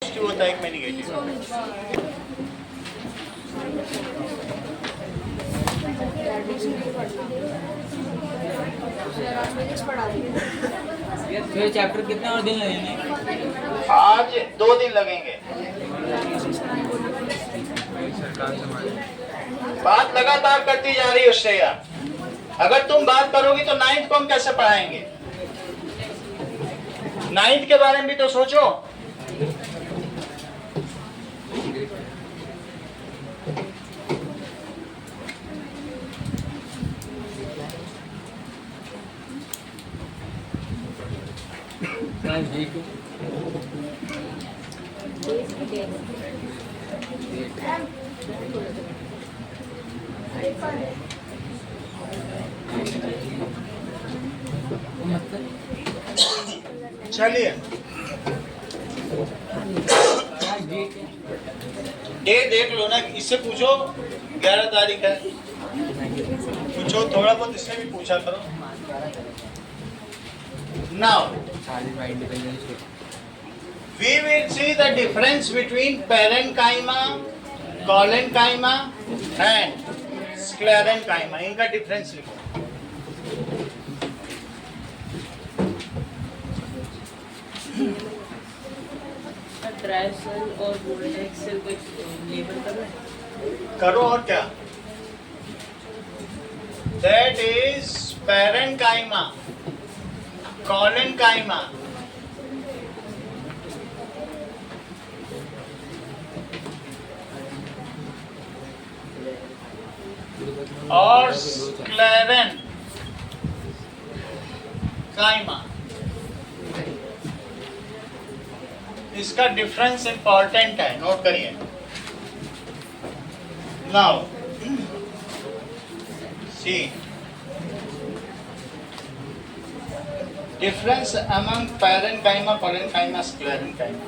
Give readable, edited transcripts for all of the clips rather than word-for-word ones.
Positive होता है, एक में निगेटिव। फिर चैप्टर कितने और दिन लगेंगे? आज 2 दिन लगेंगे। बात लगातार करती जा रही है श्रेया। अगर तुम बात करोगी तो 9th को हम कैसे पढ़ाएंगे? 9th के बारे में भी तो सोचो। चलिए डेट देख लो ना, इससे पूछो 11 तारीख है, पूछो थोड़ा बहुत, इससे भी पूछा करो। Now we will see the difference between parenchyma, collenchyma and sclerenchyma। इनका डिफरेंस लिखो। ड्राई सेल और वोल्टेक्स सेल को लेबल करो और क्या? That is parenchyma, collenchyma और sclerenchyma। इसका डिफरेंस इंपॉर्टेंट है, नोट करिए। Now see difference among parenchyma, collenchyma, sclerenchyma।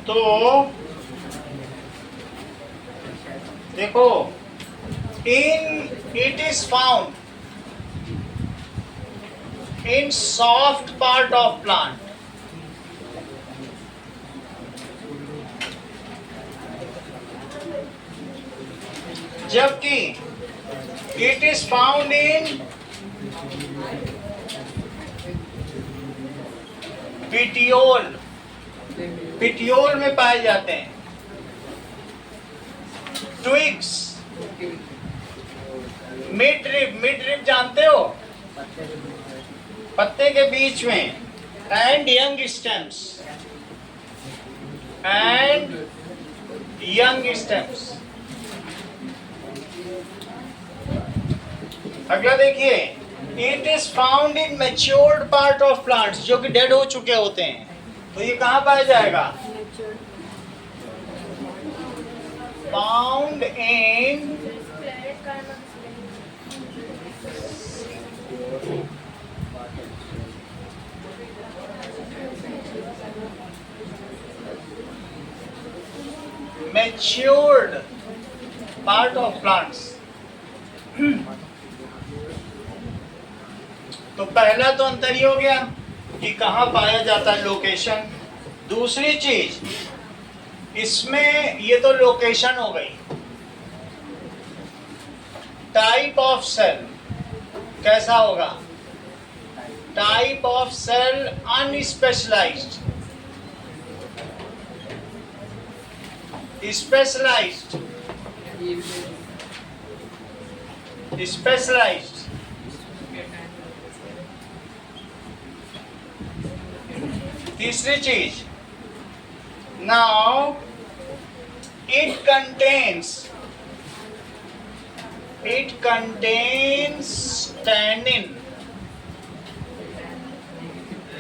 तो देखो, it is found in soft part of plant, जबकि it is found in petiole, petiole में पाए जाते हैं। twigs, midrib जानते हो, पत्ते के बीच में, and young stems, अगला देखिए, it is found in matured part of plants, जो कि डेड हो चुके होते हैं। तो ये कहाँ पाया जाएगा? Found in matured part of plants। तो पहला तो अंतर ही हो गया कि कहाँ पाया जाता है, लोकेशन। दूसरी चीज, इसमें ये तो लोकेशन हो गई। टाइप ऑफ सेल कैसा होगा? Type of cell unspecialised, specialised, specialised. तीसरी चीज, now it contains tannin,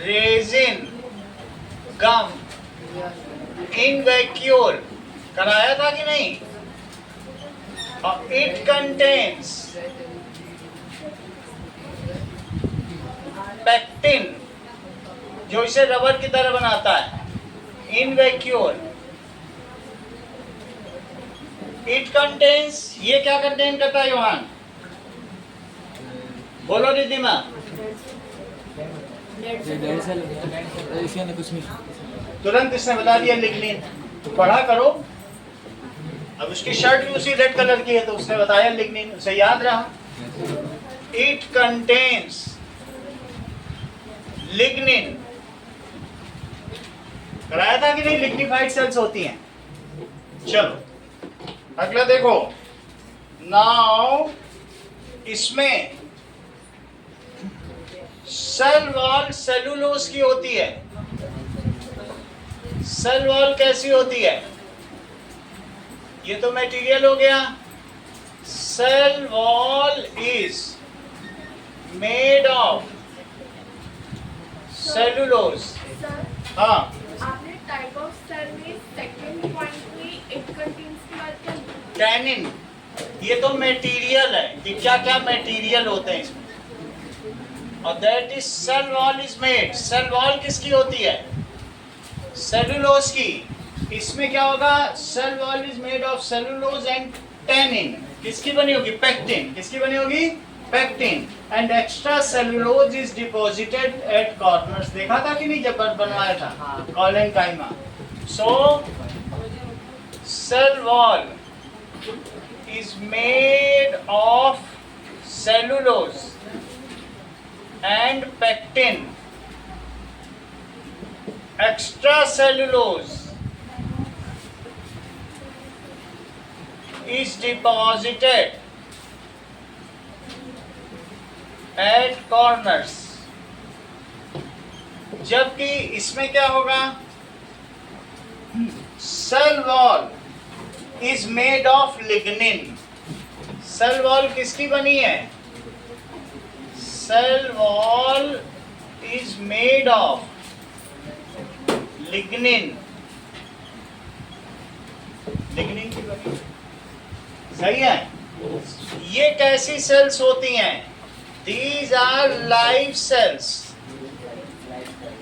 resin, gum in vacuole। कराया था कि नहीं? और it contains pectin, जो इसे रबर की तरह बनाता है, in vacuole। It contains, ये क्या कंटेन करता है योहान? बोलो रिद्धिमा। डेढ़ साल हो गया इसके अंदर कुछ नहीं। तुरंत इसने बता दिया लिग्निन, तो पढ़ा करो। अब उसकी शर्ट भी उसी रेड कलर की है तो उसने बताया लिग्निन, उसे याद रहा। इट कंटेन्स लिग्निन, कराया था कि नहीं, लिग्निफाइड सेल्स होती हैं। चलो अगला देखो। नाउ इसमें सेल वॉल सेलुलोज की होती है। सेल वॉल कैसी होती है? ये तो मटेरियल हो गया। Cell wall is made of cellulose. हाँ, आपने टाइप ऑफ सेल में सेकंड पॉइंट में इट कंटेन्स की बात की। टैनिन, ये तो मटेरियल है कि क्या क्या मटेरियल होते हैं इसमें, और that is cell wall is made. Cell wall किसकी होती है? सेलुलोज की। इसमें क्या होगा? Cell wall is made of cellulose and tannin. किसकी बनी होगी? पेक्टिन। किसकी बनी होगी? Pectin. And extra cellulose is deposited at corners. देखा था कि नहीं जब बनवाया था collenchyma. So cell wall is made of cellulose and pectin. Extracellulose is deposited at corners. जबकि इसमें क्या होगा? Cell wall is made of lignin. Cell wall किसकी बनी है? Cell wall is made of lignin. lignin की बनी, सही है। ये कैसी सेल्स होती हैं? These are live cells.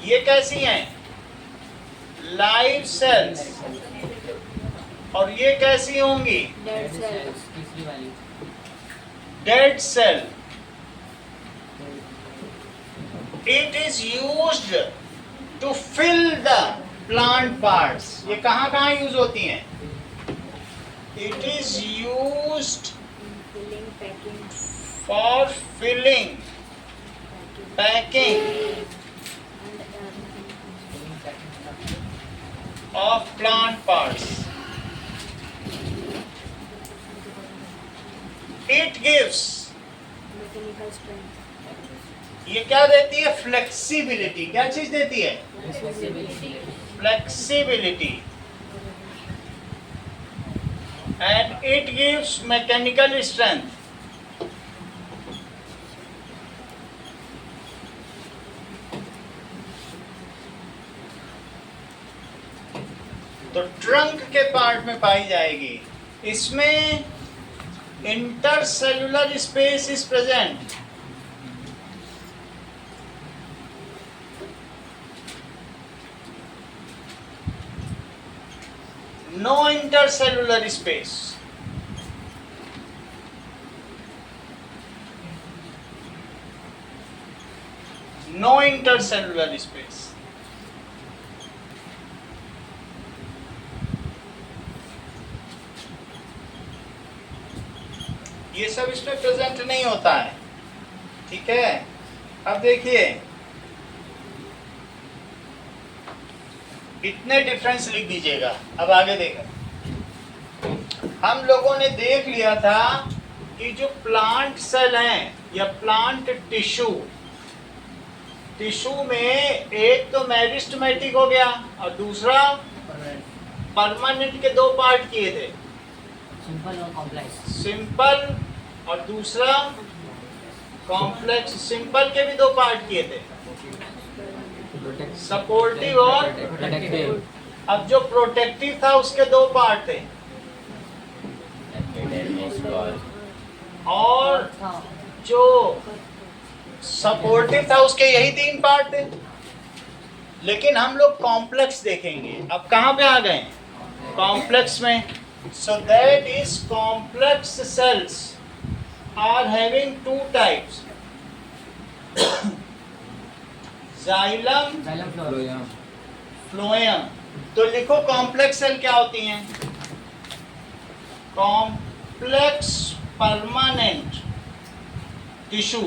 ये कैसी हैं? live cells। और ये कैसी होंगी? तीसरी वाली dead cell. It is used to fill the plant parts. ये कहाँ कहाँ यूज होती हैं? It is used for filling, packing of plant parts. It gives, ये क्या देती है? फ्लेक्सिबिलिटी। क्या चीज देती है? Flexibility. And it gives mechanical strength. तो ट्रंक के पार्ट में पाई जाएगी। इसमें intercellular space is present. No intercellular space. No intercellular space. ये सब इसमें प्रेजेंट नहीं होता है, ठीक है। अब देखिए इतने डिफरेंस लिख दीजिएगा। अब आगे देखो, हम लोगों ने देख लिया था कि जो प्लांट सेल हैं या प्लांट टिश्यू, टिश्यू में एक तो मेरिस्टेमेटिक हो गया और दूसरा परमानेंट के दो पार्ट किए थे, सिंपल और कॉम्प्लेक्स। सिंपल और दूसरा कॉम्प्लेक्स। सिंपल के भी दो पार्ट किए थे, सपोर्टिव और प्रोटेक्टिव। अब जो प्रोटेक्टिव था उसके दो पार्ट थे, और जो सपोर्टिव था उसके यही तीन पार्ट थे। लेकिन हम लोग कॉम्प्लेक्स देखेंगे। अब कहाँ पे आ गए? कॉम्प्लेक्स में। So that is complex cells are having two types. Xylem xylem phloem. Phloem. तो लिखो कॉम्प्लेक्स सेल क्या होती हैं? Complex permanent tissue.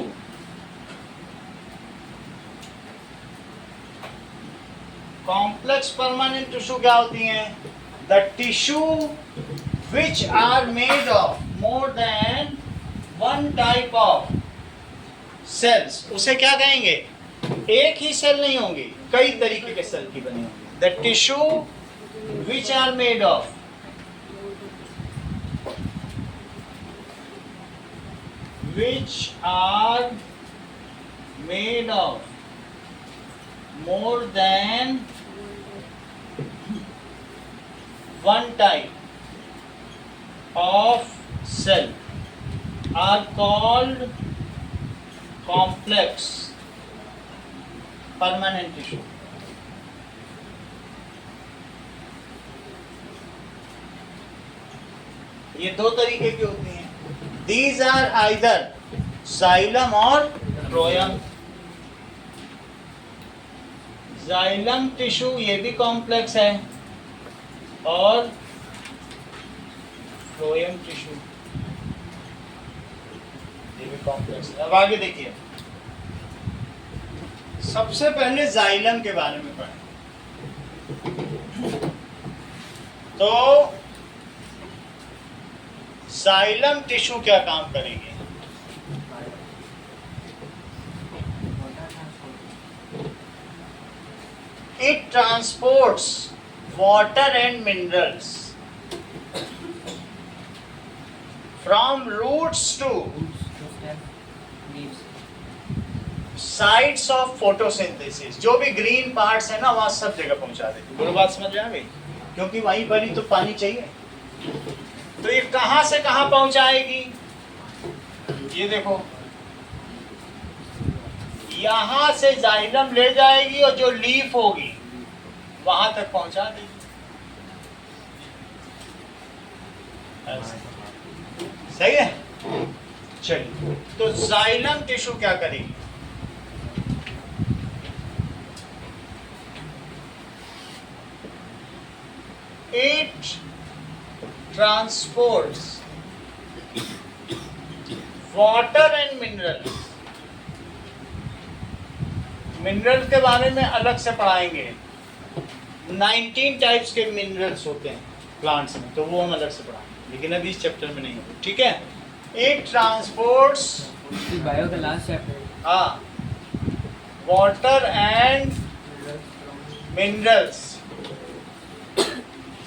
Complex permanent tissue क्या होती हैं? The tissue which are made of more than one type of cells. उसे क्या कहेंगे? एक ही सेल नहीं होंगी, कई तरीके के सेल की बनी होंगी। The tissue which are made of more than one type of cell are called complex permanent tissue. ये दो तरीके की होती हैं। These are either xylem और phloem। जाइलम टिश्यू ये भी कॉम्प्लेक्स है और फ्लोएम टिश्यू ये भी कॉम्प्लेक्स है। अब आगे देखिए, सबसे पहले जाइलम के बारे में पढ़ें। तो जाइलम टिश्यू क्या काम करेगी? It transports water and minerals from roots to sites of photosynthesis। जो भी ग्रीन पार्ट्स है ना, वहां सब जगह पहुंचा देती। बोलो बात समझ में आ गई? क्योंकि वहीं पर ही तो पानी चाहिए। तो ये कहां से कहां पहुंचाएगी? ये देखो, यहां से जाइलम ले जाएगी और जो लीफ होगी वहां तक पहुंचा देगी। सही है? चलिए, तो जाइलम टिश्यू क्या करेगी? It transports water and minerals. Minerals के बारे में अलग से पढ़ाएंगे। 19 टाइप्स के मिनरल्स होते हैं प्लांट्स में, तो वो हम अलग से पढ़ाएंगे, लेकिन अभी इस चैप्टर में नहीं होगा। ठीक है? इट ट्रांसपोर्ट्स बायो का लास्ट चैप्टर। हाँ, water and minerals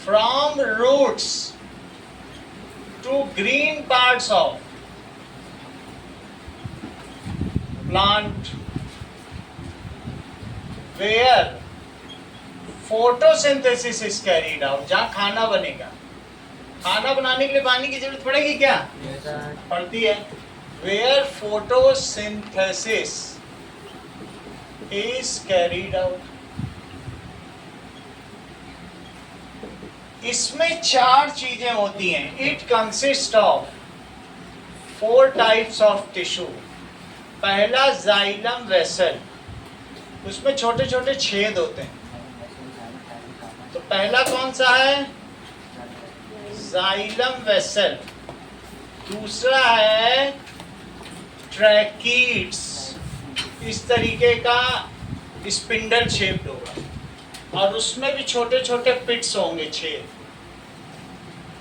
from roots to green parts of plant where photosynthesis is carried out। जहाँ खाना बनेगा। खाना बनाने के लिए पानी की जरूरत पड़ेगी क्या? पड़ती है। where photosynthesis is carried out। इसमें 4 चीजें होती हैं। It consists of 4 types of tissue। पहला जाइलम वेसल, उसमें छोटे छोटे छेद होते हैं। तो पहला कौन सा है? Xylem vessel. दूसरा है ट्रैकीड्स, इस तरीके का स्पिंडल शेप्ड होगा और उसमें भी छोटे छोटे पिट्स होंगे, छेद।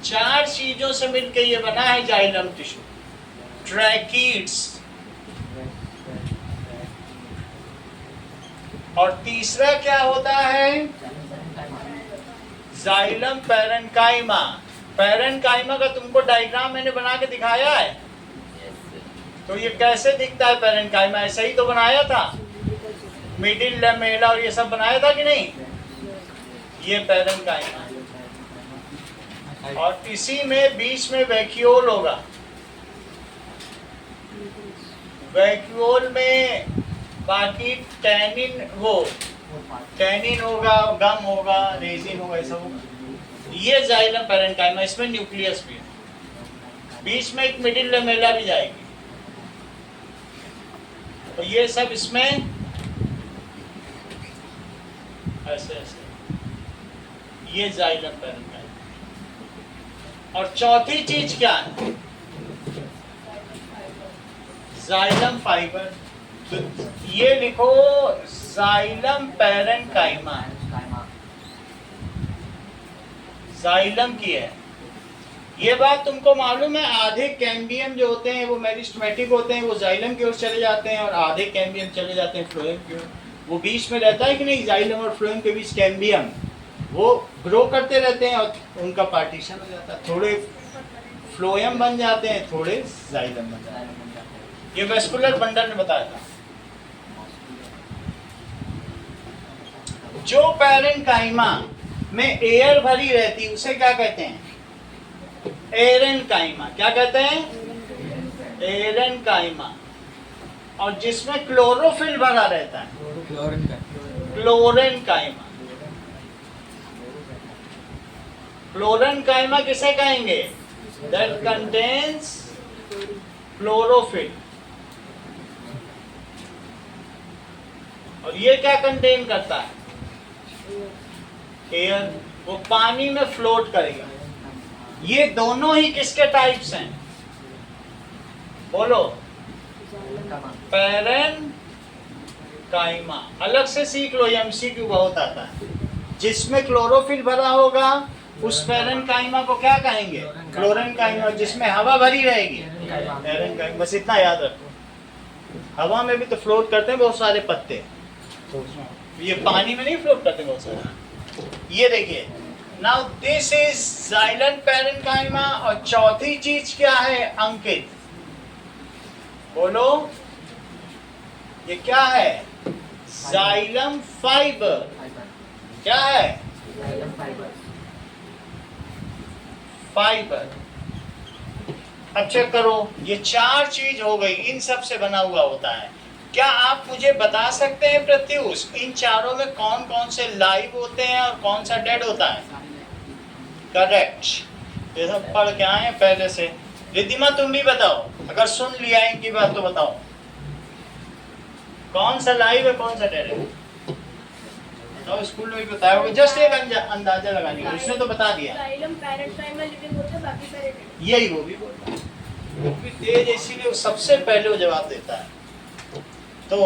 4 चीजों से मिलकर ये बना है जाइलम टिश्यू। ट्रैकीड्स, और तीसरा क्या होता है? Xylem parenchyma. पैरेन्काइमा का तुमको डायग्राम मैंने बना के दिखाया है। तो ये कैसे दिखता है पैरेन्काइमा? ऐसे ही तो बनाया था, मिडिल लैमेला और ये सब बनाया था कि नहीं? ये पैरेन्काइमा, और इसी में बीच में वैक्यूल होगा। वैक्यूल में बाकी टैनिन होगा, गम होगा, रेजिन होगा, ऐसा होगा। ये जाइलम पैरेन्काइमा, इसमें न्यूक्लियस भी है, बीच में एक मिडिल लैमेला भी जाएगी। तो ये सब इसमें ऐसे ऐसे, ये जाइलम पैरेन्काइमा। और चौथी चीज क्या है? Xylem fibre. तो ये लिखो जाइलम पैरेन्काइमा, जाइलम की है। ये बात तुमको मालूम है, आधे कैम्बियम जो होते हैं वो मेरिस्टेमेटिक होते हैं, वो जाइलम की ओर चले जाते हैं, और आधे कैम्बियम चले जाते हैं फ्लोएम की ओर। वो बीच में रहता है कि नहीं, जाइलम और फ्लोएम के बीच कैम्बियम, वो ग्रो करते रहते हैं और उनका पार्टीशन हो जाता है। थोड़े फ्लोएम बन जाते हैं, थोड़े जाइलम बन जाते हैं। ये वेस्कुलर बंडल ने बताया था। जो पैरेन्काइमा में एयर भरी रहती है उसे क्या कहते हैं? एरेन्काइमा। क्या कहते हैं? एरेन्काइमा। और जिसमें क्लोरोफिल भरा रहता है, क्लोरेन्काइमा। क्लोरेन्काइमा किसे कहेंगे? That contains chlorophyll. और ये क्या कंटेन करता है? एयर। वो पानी में फ्लोट करेगा। ये दोनों ही किसके टाइप्स हैं? बोलो। पैरेन्काइमा। अलग से सीख लो, एमसीक्यू बहुत आता है। जिसमें क्लोरोफिल भरा होगा उस पैरेन्काइमा को क्या कहेंगे? क्लोरेन्काइमा। जिसमें हवा भरी रहेगी पैरेन्काइमा। बस इतना याद रखो। हवा में भी तो फ्लोट करते हैं बहुत सारे पत्ते, ये पानी में नहीं फ्लोट करते बहुत सारे। ये देखिए, now this is xylem parenchyma. और चौथी चीज क्या है अंकित? बोलो, ये क्या है? Xylem fibre. क्या है? फाइबर। अब चेक करो, ये चार चीज हो गई, इन सब से बना हुआ होता है। क्या आप मुझे बता सकते हैं प्रत्युष, इन चारों में कौन कौन से लाइव होते हैं और कौन सा डेड होता है? करेक्ट, ये सब पढ़ के आए पहले से। रिद्धिमा तुम भी बताओ, अगर सुन लिया इनकी बात तो बताओ, कौन सा लाइव है कौन सा डेड है? बताओ, स्कूल में भी बताया होगा, जस्ट एक अंदाजा लगाने का, उसने तो बता दिया। जाइलम पैरेन्काइमा लिविंग होता है, बाकी सारे डेड। यही वो भी बोलता है, वो भी तेज, इसीलिए वो सबसे पहले वो जवाब देता है। तो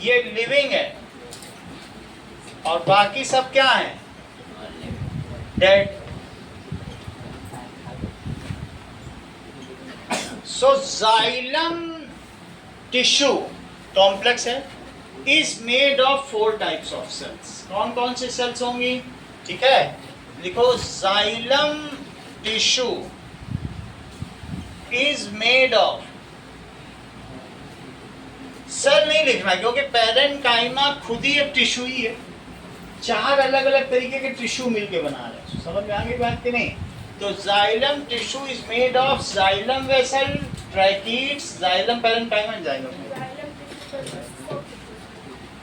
ये लिविंग है और बाकी सब क्या है? Dead. So xylem tissue complex है, is made of 4 types of cells. कौन कौन से सेल्स होंगी? ठीक है, लिखो xylem tissue is made of, cell नहीं लिखना क्योंकि पैरेन्काइमा खुद ही एक टिश्यू ही है, 4 अलग अलग तरीके के टिश्यू मिलके बना रहे हैं। समझ में आ गई बात कि नहीं? तो xylem tissue is made of xylem vessel, tracheids, xylem parenchyma,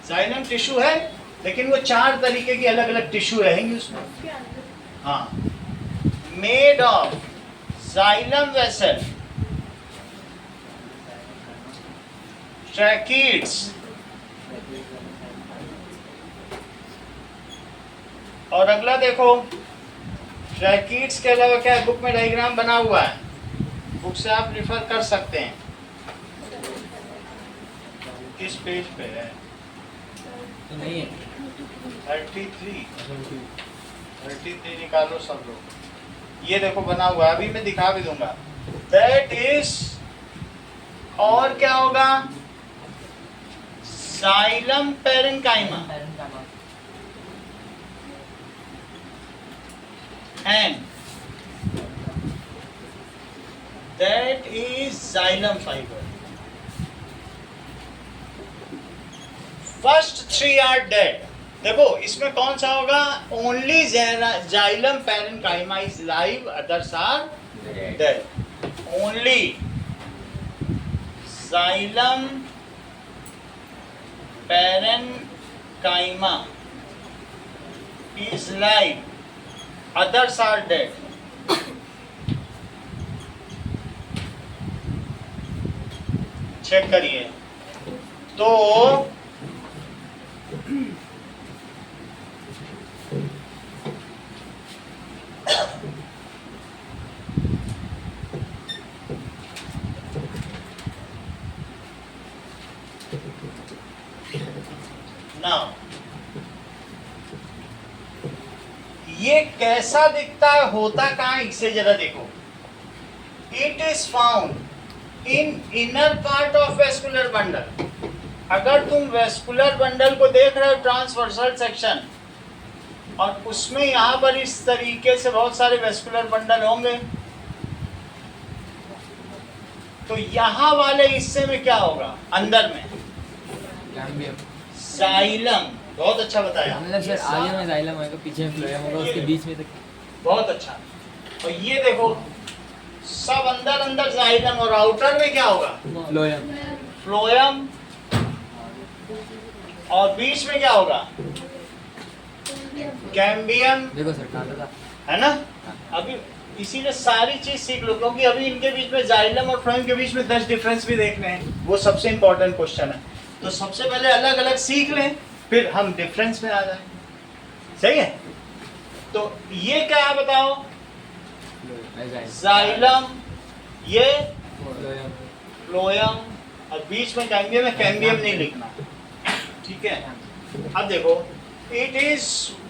xylem tissue है, लेकिन वो 4 तरीके की अलग अलग टिश्यू रहेंगी उसमें। हाँ, made of xylem vessel, tracheids, और अगला देखो, ट्रैकीड्स के अलावा क्या है? बुक में डायग्राम बना हुआ है, बुक से आप रिफर कर सकते हैं। किस पेज पे है? नहीं है 33 निकालो सब लोग। ये देखो बना हुआ है, अभी मैं दिखा भी दूंगा। दैट इज, और क्या होगा? Xylem parenchyma and that is xylem fiber. First 3 are dead. देखो इसमें कौन सा होगा? Only xylem parenchyma is live, others are dead. Only xylem parenchyma is live, others are dead. Check करिए। तो नाउ ये कैसा दिखता है, होता कहाँ है, इसे जरा देखो। It is found in inner part of vascular bundle. अगर तुम वेस्कुलर बंडल को देख रहे हो ट्रांसवर्सल सेक्शन, और उसमें यहाँ पर इस तरीके से बहुत सारे वेस्कुलर बंडल होंगे, तो यहाँ वाले हिस्से में क्या होगा, अंदर में कैम्बियम। जाइलम। बहुत अच्छा बताया, मतलब सर आगे में जाइलम होगा, पीछे में फ्लोएम होगा, उसके बीच में तक। बहुत अच्छा। और ये देखो सब अंदर अंदर जाइलम, और आउटर में क्या होगा, फ्लोएम। फ्लोएम, और बीच में क्या होगा, कैम्बियम, देखो सर कहाँ था, है ना। अभी इसीलिए सारी चीज सीख लो, क्योंकि अभी इनके बीच में जाइलम और फ्लोएम के बीच में 10 डिफरेंस भी देखने हैं, वो सबसे इंपॉर्टेंट क्वेश्चन है। तो सबसे पहले अलग अलग सीख लें, फिर हम डिफरेंस में आ जाए। सही है। तो ये क्या है बताओ, जाइलम, ये फ्लोएम। फ्लोएम, और बीच में कैम्बियम है, कैम्बियम नहीं लिखना, ठीक है। अब देखो, it is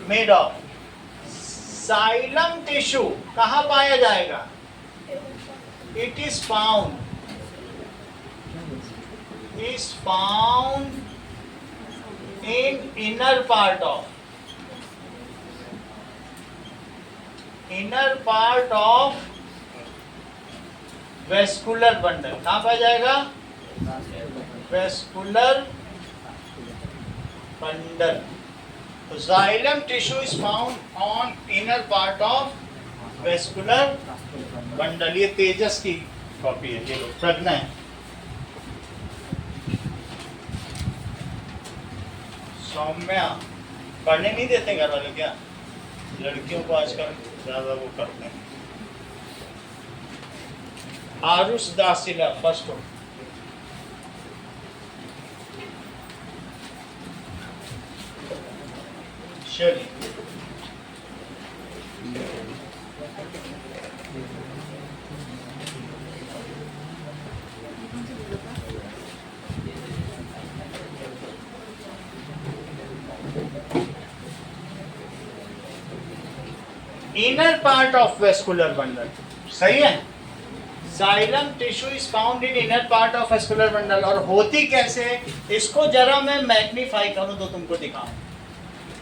made of xylem tissue. कहाँ पाया जाएगा, it is found in inner part of vascular bundle। कहाँ पाया जाएगा, vascular bundle। तो xylem tissue is found on inner part of vascular bundle। ये तेजस की कॉपी है, ये लो, प्रज्ञा है। सौम्या, पढ़ने नहीं देते घर वाले क्या, लड़कियों को आजकल ज्यादा वो करते हैं। आरुष दासिला फर्स्ट हो। चलिए, inner part of vascular bundle, सही है। Xylem tissue is found in inner part of vascular bundle. और होती कैसे है, इसको जरा मैं मैग्नीफाई करूं तो तुमको दिखाऊं।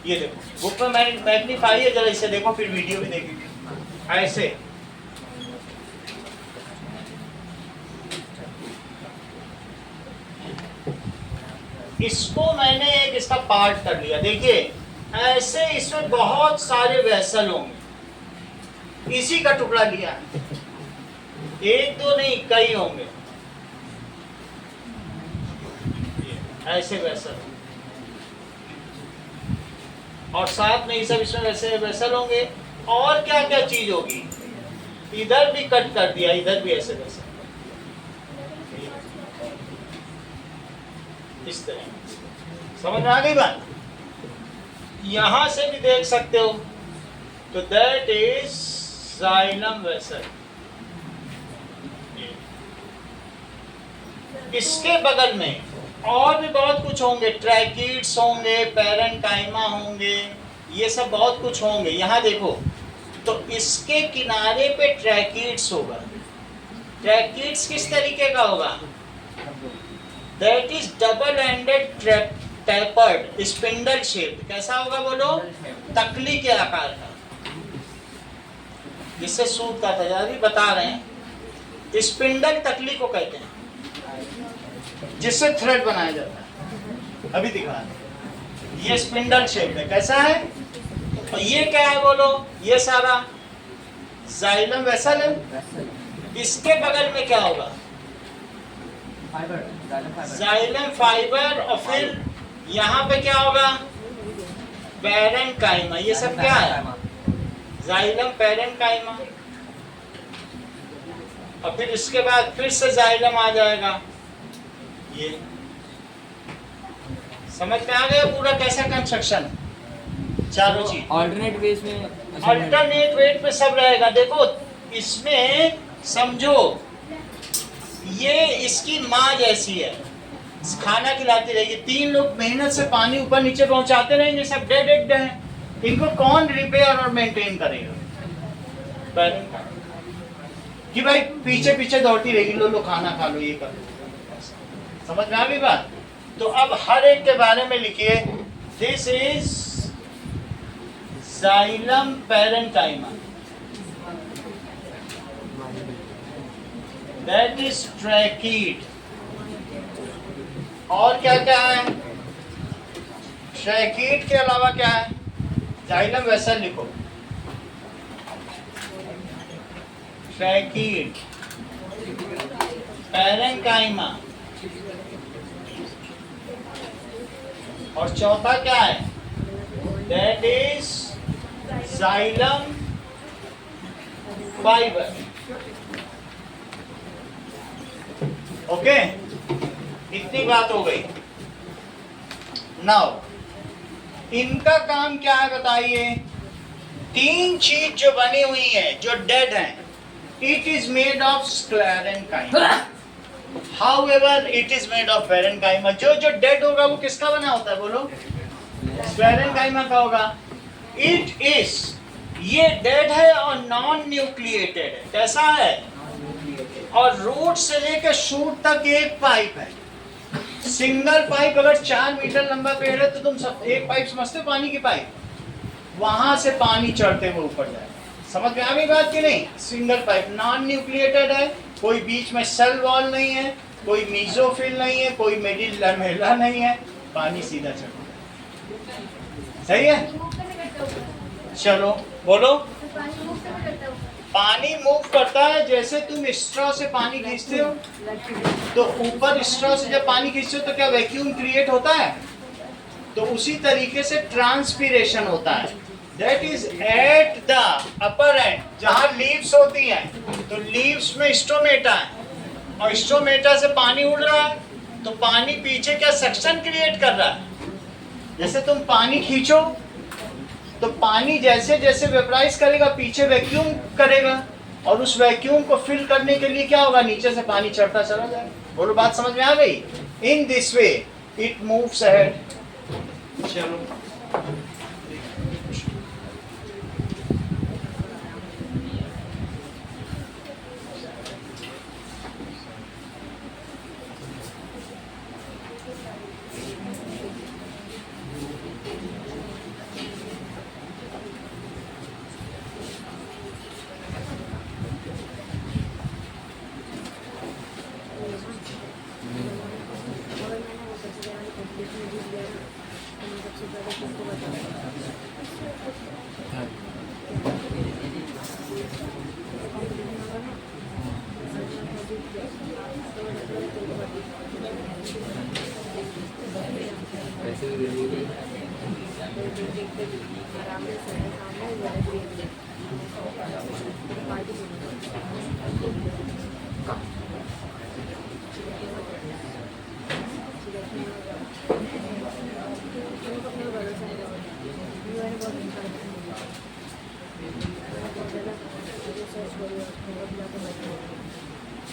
ये देखो, बुक में मैग्नीफाई है, जरा इसे देखो, फिर वीडियो भी देखेंगे। ऐसे इसको मैंने एक इसका पार्ट कर लिया। देखिए ऐसे इसमें बहुत सारे वेसल होंगे, इसी का टुकड़ा लिया है, एक दो नहीं कई होंगे ऐसे वेसल, और साथ में ये सब इसमें वैसे वेसल होंगे। और क्या क्या चीज होगी, इधर भी कट कर दिया, इधर भी ऐसे वेसल, इस तरह। समझ में आ गई बात। यहां से भी देख सकते हो, तो दैट इज जाइलम वेसल। इसके बगल में और भी बहुत कुछ होंगे, ट्रैकिड्स होंगे, पैरेंकाइमा होंगे, ये सब बहुत कुछ होंगे। यहाँ देखो, तो इसके किनारे पे ट्रैकिड्स होगा। ट्रैकिड्स किस तरीके का होगा, that is double ended tapered spindle shape. कैसा होगा बोलो, तकली के आकार का, जिससे सूत का था, अभी बता रहे हैं। स्पिंडल तकली को कहते हैं, जिससे थ्रेड बनाया जाता है। अभी दिखा रहे हैं, ये स्पिंडल शेप है, कैसा है। और ये क्या है बोलो, ये सारा जाइलम वेसल है। इसके बगल में क्या होगा, जाइलम फाइबर, और फिर यहाँ पे क्या होगा, पैरेंकाइमा। ये सब क्या है, जाइलम पैरेंकाइमा। और फिर इसके बाद फिर से जाइलम आ जाएगा। ये समझ में आ गया पूरा कैसा कंस्ट्रक्शन, चारों चीज ऑल्टरनेट वेज में, अल्टरनेट वेट पे सब रहेगा। देखो इसमें समझो, ये इसकी माँ जैसी है, खाना खिलाती रहेगी, 3 लोग मेहनत से पानी ऊपर नीचे पहुंचाते रहेंगे, सब डेड एग हैं, इनको कौन रिपेयर और मेंटेन करेगा? पेरेंट कि भाई पीछे पीछे दौड़ती रहेगी, लो खाना खा लो, ये कर लो। समझ में आ गई बात? तो अब हर एक के बारे में लिखिए। This is xylem parenchyma, that is tracheid, और क्या क्या है? ट्रैकीड के अलावा क्या है? जाइलम वैसा लिखो, ट्रैकीड, पैरेंकाइमा, और चौथा क्या है? That is xylem fibre. Okay, इतनी बात हो गई। नाउ इनका काम क्या है बताइए? 3 चीज जो बनी हुई है, जो डेड है, it is made of sclerenchyma, however it is made of parenchyma. जो डेड होगा वो किसका बना होता है? बोलो, स्क्लेरेंकाइमा का होगा। इट इज, ये डेड है और नॉन न्यूक्लिएटेड है। कैसा है? और रूट से लेकर शूट तक एक पाइप है, सिंगल पाइप। अगर 4 मीटर लंबा पेड़ है तो तुम सब एक पाइप समझते हो, पानी की पाइप, वहां से पानी चढ़ते हुए ऊपर जाए। समझ में आ गई बात कि नहीं? सिंगल पाइप, नॉन न्यूक्लिएटेड है, कोई बीच में सेल वॉल नहीं है, कोई मीजोफिल नहीं है, कोई मिडिल लमेला नहीं है, पानी सीधा चढ़ता है। सही है? चलो बोलो। पानी मूव करता है, जैसे तुम स्ट्रॉ से पानी खींचते हो तो ऊपर स्ट्रॉ से जब पानी खींचते हो तो क्या वैक्यूम क्रिएट होता है? तो उसी तरीके से ट्रांसपीरेशन होता है। That is at the upper and, जहां लीव्स होती हैं, तो लीव्स में स्टोमेटा है, और स्टोमेटा से पानी उड़ रहा है, तो पानी पीछे क्या सक्शन क्रिएट कर रहा है? जैसे तुम पानी खींचो तो पानी जैसे जैसे वेपराइज करेगा, पीछे वैक्यूम करेगा, और उस वैक्यूम को फिल करने के लिए क्या होगा? नीचे से पानी चढ़ता चला जाएगा। बोलो, बात समझ में आ गई? In this way it moves ahead. चलो,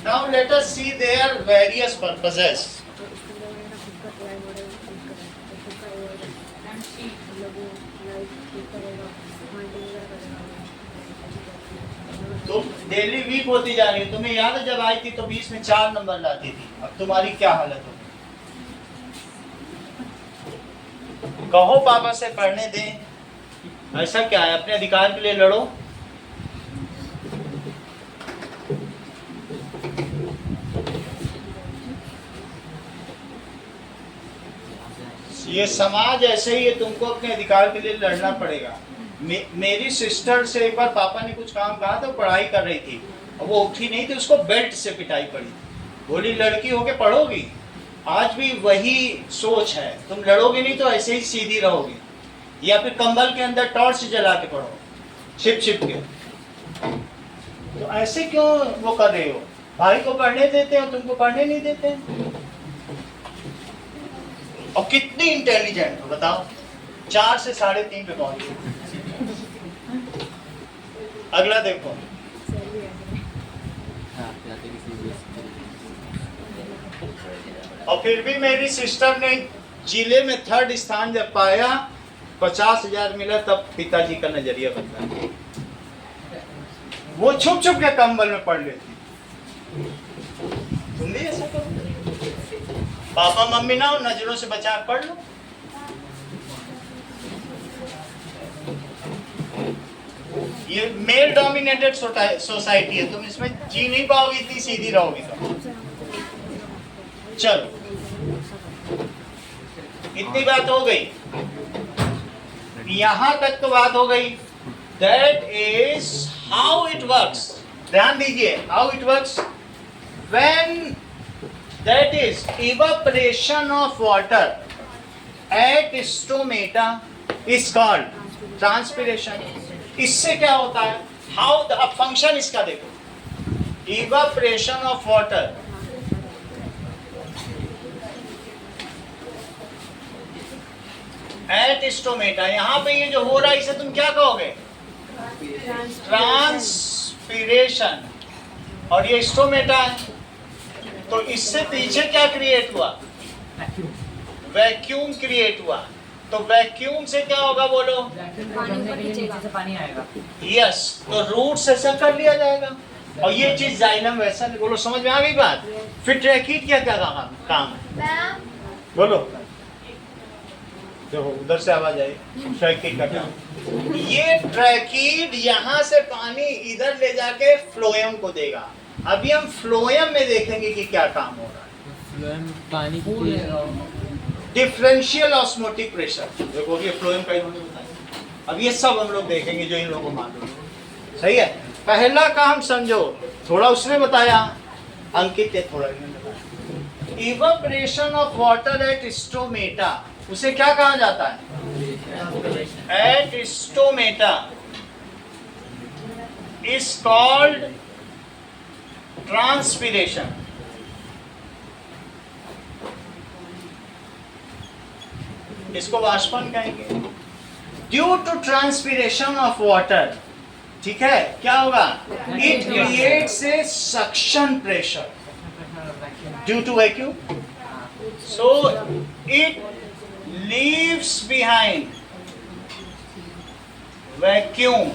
now let us see their various purposes. तो डेली वीक होती जा रही है। तुम्हें याद है जब आई थी तो 20 में 4 नंबर लाती थी, अब तुम्हारी क्या हालत होगी? कहो पापा से पढ़ने दें। ऐसा क्या है? अपने अधिकार के लिए लड़ो। ये समाज ऐसे ही है, तुमको अपने अधिकार के लिए लड़ना पड़ेगा। मेरी सिस्टर से एक बार पापा ने कुछ काम कहा था, पढ़ाई कर रही थी, अब वो उठी नहीं थी, उसको बेल्ट से पिटाई पड़ी। बोली लड़की होके पढ़ोगी? आज भी वही सोच है, तुम लड़ोगे नहीं तो ऐसे ही सीधी रहोगे, या फिर कंबल के अंदर टॉर्च जला के पढ़ो, छिप छिप के। तो ऐसे क्यों वो कर रहे हो? भाई को पढ़ने देते हो, तुमको पढ़ने नहीं देते। और कितनी इंटेलिजेंट हो बताओ, 4 से 3.5 पे पहुंची। अगला देखो, और फिर भी मेरी सिस्टर ने जिले में 3rd स्थान जब पाया, 50,000 मिला, तब पिताजी का नजरिया बदला। वो छुप छुप के कंबल में पढ़ लेती। तुम भी ऐसा करो, पापा मम्मी ना हो, नजरों से बचा के पढ़ लो। ये मेल डोमिनेटेड सोसाइटी है, तुम इसमें जी नहीं पाओगी, इतनी सीधी रहोगी तो। चलो, इतनी बात हो गई, यहां तक तो बात हो गई। That is how it works. ध्यान दीजिए, how it works when that is evaporation of water at stomata is called transpiration. इससे क्या होता है, हाउ द फंक्शन इसका देखो, evaporation of water at stomata. यहां पे ये जो हो रहा है इसे तुम क्या कहोगे, ट्रांसपिरेशन, और ये स्टोमेटा है, तो इससे पीछे क्या क्रिएट हुआ, वैक्यूम क्रिएट हुआ। तो वैक्यूम से क्या होगा बोलो, पानी आएगा। यस, तो रूट से सब कर लिया जाएगा। और ये चीज जाइलम वैसा, बोलो समझ में आ गई बात। फिर ट्रैकीड क्या क्या काम है, बोलो। देखो उधर से आवाज आई, ट्रैकीड का काम, ये ट्रैकीड यहाँ से पानी इधर ले जाके फ्लोएम को देगा। अभी हम फ्लोएम में देखेंगे कि क्या काम हो रहा है। फ्लोएम पानी की डिफरेंशियल ऑस्मोटिक प्रेशर, देखो ये फ्लोएम का इन्होंने बताया। अब ये सब हम लोग देखेंगे जो इन लोगों को मालूम है। सही है, पहला काम समझो, थोड़ा उसने बताया, अंकित ने थोड़ा इन्होंने बताया। Evaporation of water at stomata, उसे क्या कहा जाता है, at stomata is called transpiration. इसको वाष्पन कहेंगे। Due to transpiration of water, ठीक है, क्या होगा, it creates a suction pressure due to vacuum, so it leaves behind vacuum.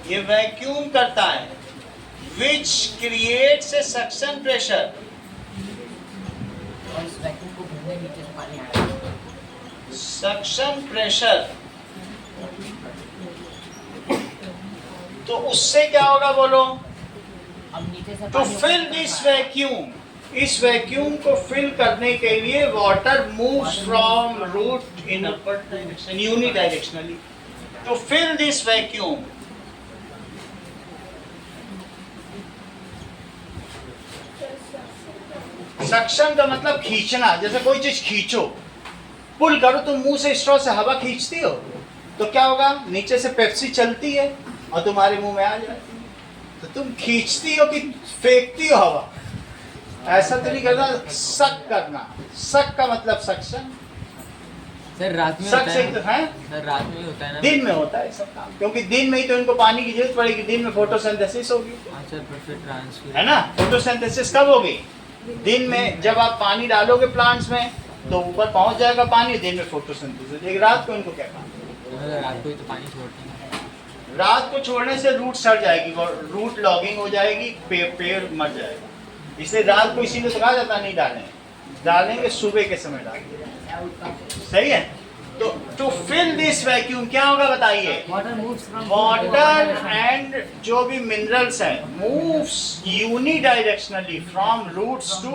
ये वैक्यूम करता है, which creates a suction pressure. Suction pressure, तो उससे क्या होगा बोलो, टू फिल दिस वैक्यूम, इस वैक्यूम को फिल करने के लिए water moves from root in upper direction unidirectionally. To fill this vacuum, suction का मतलब खींचना, जैसे कोई चीज खींचो, पुल करो, तुम मुंह से स्ट्रॉ से हवा खींचती हो तो क्या होगा, नीचे से पेप्सी चलती है और तुम्हारे मुंह में आ जाती है। तो तुम खींचती हो कि फेंकती हो हवा, ऐसा तो नहीं करना। सक करना, सक का मतलब सक्शन। सर रात में सक होता से है, तो है, सर रात में होता है ना, दिन में होता है सब काम, क्योंकि दिन में ही तो इनको पानी की जरूरत पड़ेगी, दिन में फोटोसिंथेसिस होगी, अच्छा फिर ट्रांसफर है ना। फोटोसिंथेसिस कब होगी, दिन में जब आप पानी डालोगे प्लांट्स में तो ऊपर पहुंच जाएगा पानी, दिन में फोटोसिंथेसिस। लेकिन रात को इनको क्या काम, रात को ही तो पानी छोड़ते हैं। रात को छोड़ने से रूट सड़ जाएगी और रूट लॉगिंग हो जाएगी, पेड़ मर जाएगा। इसलिए रात को इसीलिए तो कहा जाता नहीं डालें, डालेंगे सुबह के समय डालेंगे। सही है, तो टू फिल दिस वैक्यूम क्या होगा बताइए, वाटर एंड जो भी मिनरल्स है moves unidirectionally from roots to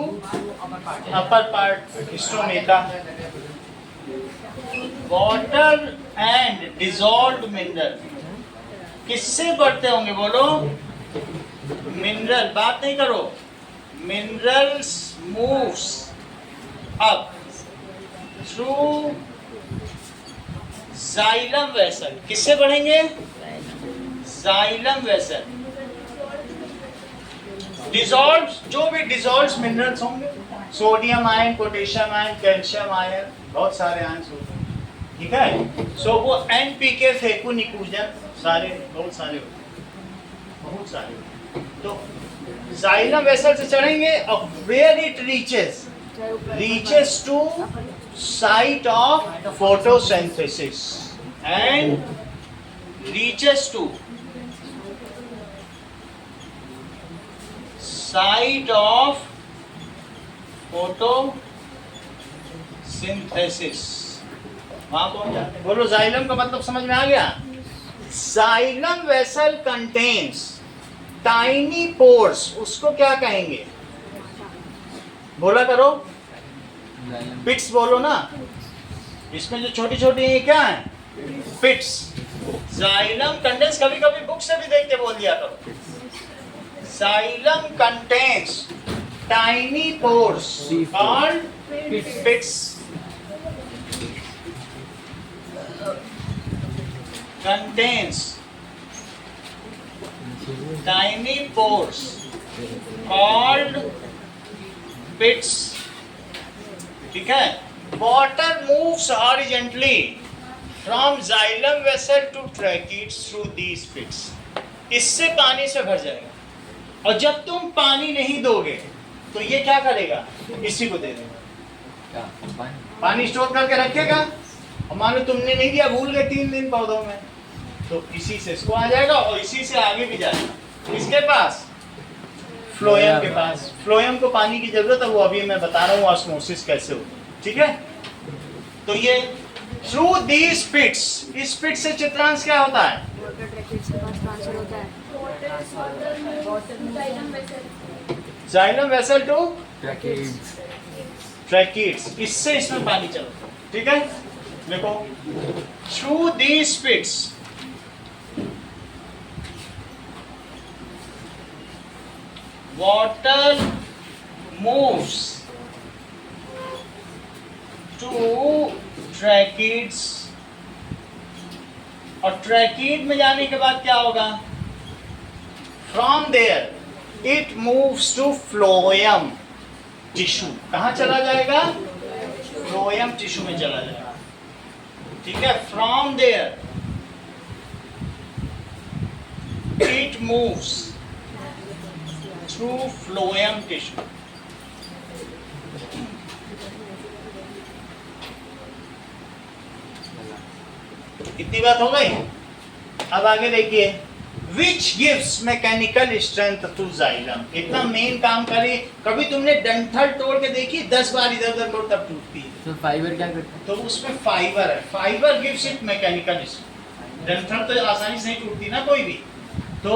upper part stomata. Water and dissolved mineral किससे बढ़ते होंगे बोलो, मिनरल, बात नहीं करो, minerals moves up through xylem vessel. किससे बढ़ेंगे, जाइलम वेसल। डिसॉल्व, जो भी डिसॉल्व मिनरल्स होंगे, sodium ion, potassium ion, calcium ion, बहुत सारे आयन होते हैं, ठीक है। सो वो एनपीके, फेकू, निकोजन, सारे बहुत सारे होते हैं, बहुत सारे। तो जाइलम वेसल से चढ़ेंगे और where it reaches to site of photosynthesis and reaches to site of photosynthesis, वहां पहुंच जाते हैं। बोलो जाइलम का मतलब समझ में आ गया? Xylem vessel contains tiny pores, उसको क्या कहेंगे? बोला करो, पिट्स बोलो ना। इसमें जो छोटी छोटी है क्या है? पिट्स। जाइलम कंटेन्स, कभी कभी बुक से भी देख के बोल दिया करो। Xylem contains tiny pores called pits. Contains tiny pores called pits. ठीक है? Water moves horizontally from xylem vessel to tracheids through these pits. इससे पानी से भर जाएगा, और जब तुम पानी नहीं दोगे तो ये क्या करेगा? इसी को दे देगा, पानी स्टोर करके रखेगा। और मान लो तुमने नहीं दिया, भूल गए 3 दिन पौधों में, तो इसी से इसको आ जाएगा और इसी से आगे भी जाएगा। किसके पास? फ्लोएम के पास। फ्लोएम को पानी की जरूरत है, वो अभी मैं बता रहा हूँ ऑस्मोसिस कैसे हो। ठीक है? तो ये थ्रू दीज पिट्स, इस पिट से चित्रांश क्या होता है? जाइलम वेसल टू ट्रैकीड्स, इससे इसमें पानी चलता है। ठीक है? देखो, through these pits water moves to tracheids, और ट्रैकीड में जाने के बाद क्या होगा? From there it moves to phloem tissue. कहाँ चला जाएगा? phloem tissue में चला जाएगा। ठीक है? From there it moves through phloem tissue. इतनी बात हो गई? अब आगे देखिए, which gives mechanical strength to xylem. इतना मेन काम करे। कभी तुमने डंठल तोड़ के देखी? 10 बार इधर उधर तोड़ तब टूटती है। तो फाइबर क्या करता है? तो उसमें फाइबर है, fibre gives it mechanical strength. डंठल तो आसानी से नहीं टूटती ना कोई भी। तो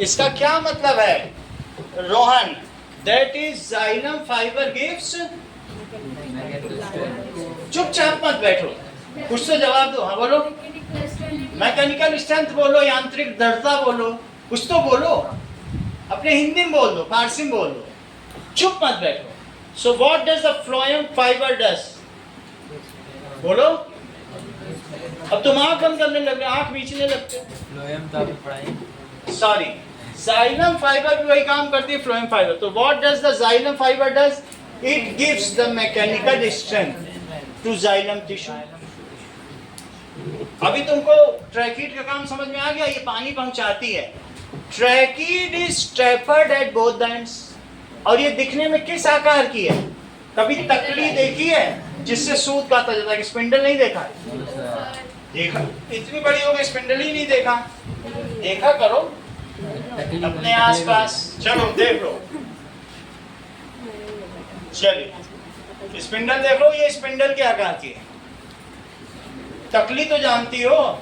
इसका क्या मतलब है Rohan? That is xylem fibre gives. चुपचाप मत बैठो, कुछ तो जवाब दो। हाँ बोलो, मैकेनिकल स्ट्रेंथ बोलो, यांत्रिक दृढ़ता बोलो, कुछ तो बोलो। अपने हिंदी में बोल दो, फारसी में बोल दो, चुप मत बैठो। So what does the phloem fibre does? बोलो। अब तुम आंख बंद करने लग रहे, आंख बीचने लगते। फ्लोएम तो आपने पढ़ाई। सॉरी, जाइलम फाइबर भी वही काम करती है फ्लोएम फाइबर। तो what does the xylem fibre does? It gives the mechanical strength to xylem tissue. अभी तुमको ट्रैकीड का काम समझ में आ गया? ये पानी पहुंचाती है। Tracheid is tapered at both ends, और ये दिखने में किस आकार की है? कभी तकली देखी है जिससे सूत काटा जाता है? स्पिंडल नहीं देखा? देखा? इतनी बड़ी हो गई, स्पिंडल ही नहीं देखा। देखा करो अपने आसपास। चलो देख लो, चलिए स्पिंडल देख लो। ये स्पिंडल के आकार की है। तकली तो जानती हो?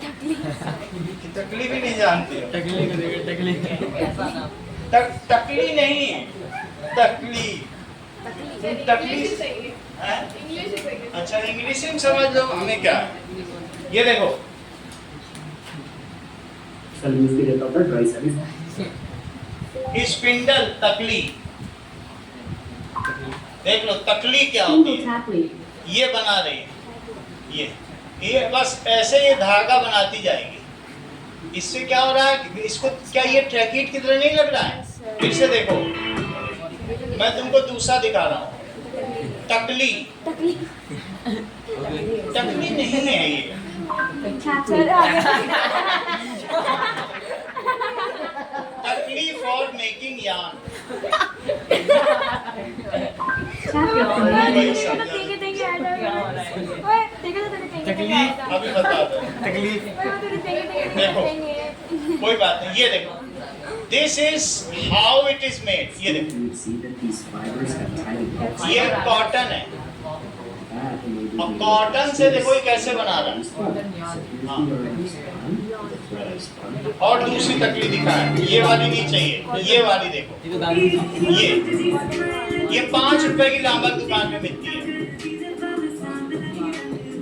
तकली भी नहीं जानती हो? टकली को देखो, टकली। तकली नहीं, तकली। तकली हैं? अच्छा, इंग्लिश में समझ लो, हमें क्या है? ये देखो, स्पिंडल, तकली। देख लो तकली क्या होती है। ये बना रही है, ये बस ऐसे ये धागा बनाती जाएगी। इससे क्या हो रहा है? इसको क्या ये ट्रैकीड की तरह नहीं लग रहा है? फिर से देखो, मैं तुमको दूसरा दिखा रहा हूँ। तकली, तकली नहीं है ये। तकली फॉर मेकिंग यार्न। वही तेरे समझा। को देखे देखे आ क्या जाएगा। हो रहा है? ओए देखे तो तेरे देखे देखे आ जाएगा। अभी बता दो। तकलीफ ओए वो तेरे देखे देखे देखो। देखेंगे। कोई बात नहीं, ये देखो, this is how it is made. ये देखो, You see that these fibers have tiny pulses. ये कॉटन है, और कॉटन से देखो ये कैसे बना रहा है। और दूसरी तकलीफ दिखाएं, ये वाली नहीं चाहिए, ये वाली देखो, ये तो दादी ये 5 रुपए की लांबा दुकान में मिलती है।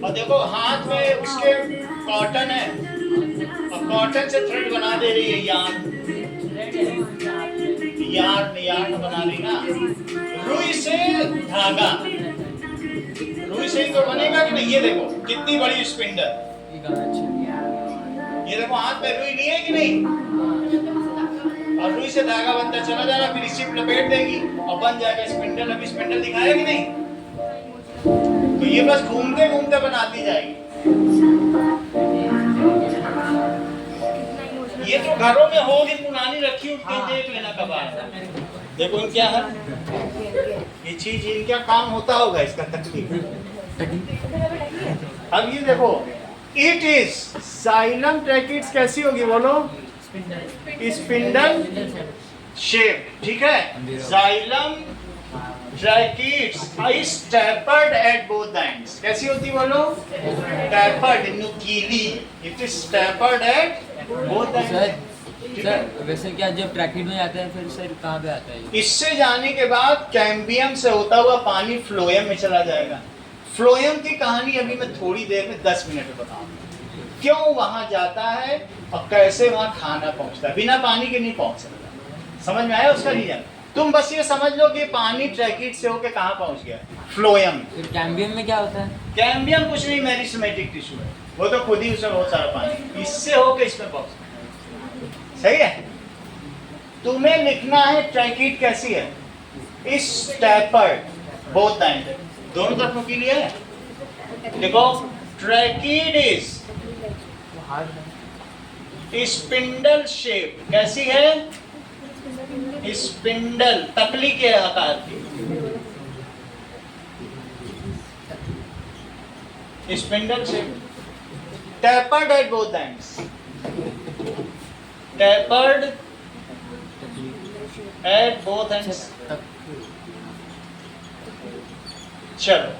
और देखो हाथ में उसके कॉटन है, और कॉटन से थ्रेड बना दे रही है, यार्न बना रही ना। रुई से धागा, रुई से ही तो बनेगा कि नहीं। ये देखो कितनी बड़ी स्पिंडल, ये गाना अच्छा ये देखो हाथ में रुई नहीं है कि नहीं, और रुई से धागा बनता चला जा रहा, फिर इसी पे लपेट देगी और बन जाएगा स्पिंडल। अभी स्पिंडल दिखाया कि नहीं, तो ये बस घूमते घूमते बनाती जाएगी। ये तो घरों में होगी, पुरानी रखी, उठ के देख लेना कब आए। देखो इन क्या है, ये चीज इनका काम होता होगा, इसका तकलीफ। अब ये देखो, इट इज जाइलम ट्रैकिड्स कैसी होगी बोलो, स्पिंडल शेप, ठीक है। Xylem tracheids is tapered at both ends. कैसी होती बोलो, टैपर्ड, नुकीली। It is tapered at both ends. Sir वैसे क्या जब ट्रैकिंग में जाते हैं फिर सर कहाँ पे आता है ये? इससे जाने के बाद कैम्बियम से होता हुआ पानी फ्लोएम में चला जाएगा। फ्लोएम की कहानी अभी मैं थोड़ी देर में 10 मिनट में बताऊंगा, क्यों वहां जाता है और कैसे वहां खाना पहुंचता है। बिना पानी के नहीं पहुंच सकता। समझ में आया उसका रीजन? तुम बस ये समझ लो कि पानी ट्रैकिड से होकर कहाँ पहुंच गया, फ्लोएम। फिर कैम्बियम में क्या होता है? कैम्बियम कुछ नहीं, मेरिस्टेमेटिक टिश्यू है, वो तो खुद ही उसमें बहुत सारा पानी, इससे होकर इसमें पहुंचता है। सही है। तुम्हें लिखना है ट्रैकिड कैसी है, इस टैपर्ड बोथ एंड, दोनों तरफ के लिए है। देखो ट्रैकिड इज स्पिंडल शेप, कैसी है, स्पिंडल, तकली के आकार की spindle shape, tapered at both ends, tapered at both ends. चलो,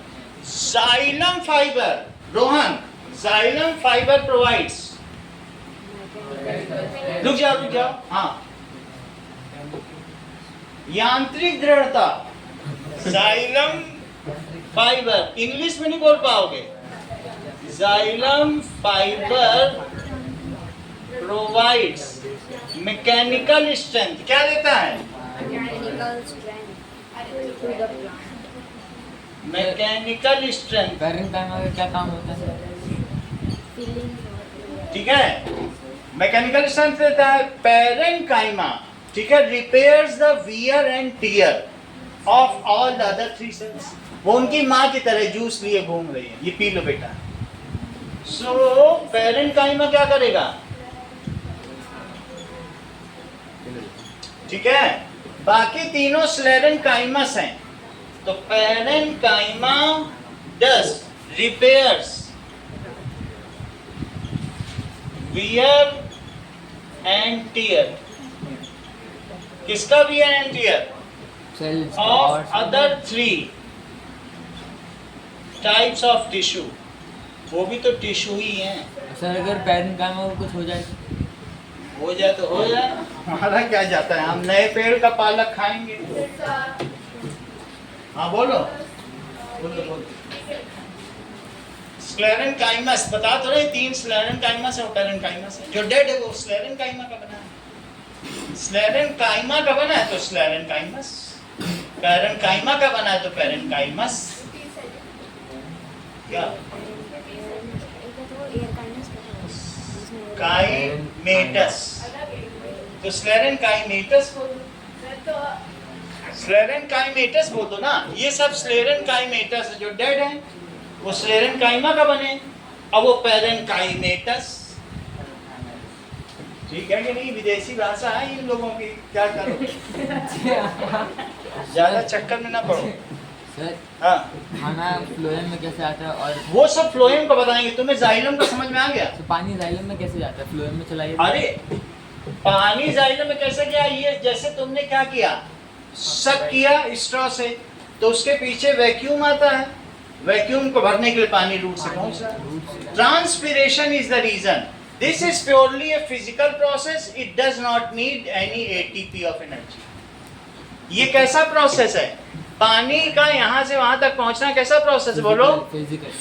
xylem fibre, Rohan, xylem fibre provides, रुक जाओ, हाँ, यांत्रिक दृढ़ता। जाइलम फाइबर, इंग्लिश में नहीं बोल पाओगे। Xylem fibre provides mechanical strength, क्या देता है, मैकेनिकल स्ट्रेंथ। पैरेंट टाइम का क्या काम होता है? ठीक है, मैकेनिकल स्ट्रेंथ देता है। पैरेन्काइमा, ठीक है, repairs the wear and tear of all the other 3 cells. वो उनकी माँ की तरह जूस लिए घूम रही है, ये पी लो बेटा। सो पैरेन्काइमा क्या करेगा, ठीक है, बाकी तीनों स्लेरेन्काइमस हैं। तो parenchyma does repairs wear and tear, किसका wear and tear, cells of other 3 types of tissue. वो भी तो टिश्यू ही हैं। सर अगर पैरेंट टाइम में कुछ हो जाए हो जाए तो हो जाए, हमारा क्या जाता है, हम नए पेड़ का पालक खाएंगे। हाँ बोलो, स्क्लेरेन्काइमस बता तो रहे, 3 स्क्लेरेन्काइमस है और पैरेन्काइमस है। जो डेड है वो स्क्लेरेन्काइमा का बना है। स्क्लेरेन्काइमा का बना है तो स्क्लेरेन्काइमस, पैरेन्काइमा का बना है तो पैरेन्काइमस। क्या काइमेटस, तो स्क्लेरेन्काइमेटस बोल दो, स्क्लेरेन्काइमेटस बोल दो ना। ये सब स्क्लेरेन्काइमेटस है, जो डेड है वो स्क्लेरेन्काइमा का बने, अब वो पैरेन्काइमेटस। ठीक है कि नहीं, विदेशी भाषा है इन लोगों की, क्या करो, ज्यादा चक्कर में ना पड़ो। सर हाँ, खाना फ्लोएम में कैसे आता है और वो सब फ्लोएम को बताएंगे। तुम्हें जाइलम का समझ में आ गया? तो पानी जाइलम में कैसे जाता है? फ्लोएम में चलाइए। अरे पानी जाइलम में कैसे गया? ये जैसे तुमने क्या किया, सक किया स्ट्रॉ से, तो उसके पीछे वैक्यूम आता है, वैक्यूम को भरने के लिए पानी रूट से पहुंच रहा है। Transpiration is the reason. This is purely a physical process, it does not need any ATP of energy. ये कैसा प्रोसेस है? पानी का यहाँ से वहां तक पहुंचना कैसा प्रोसेस है बोलो?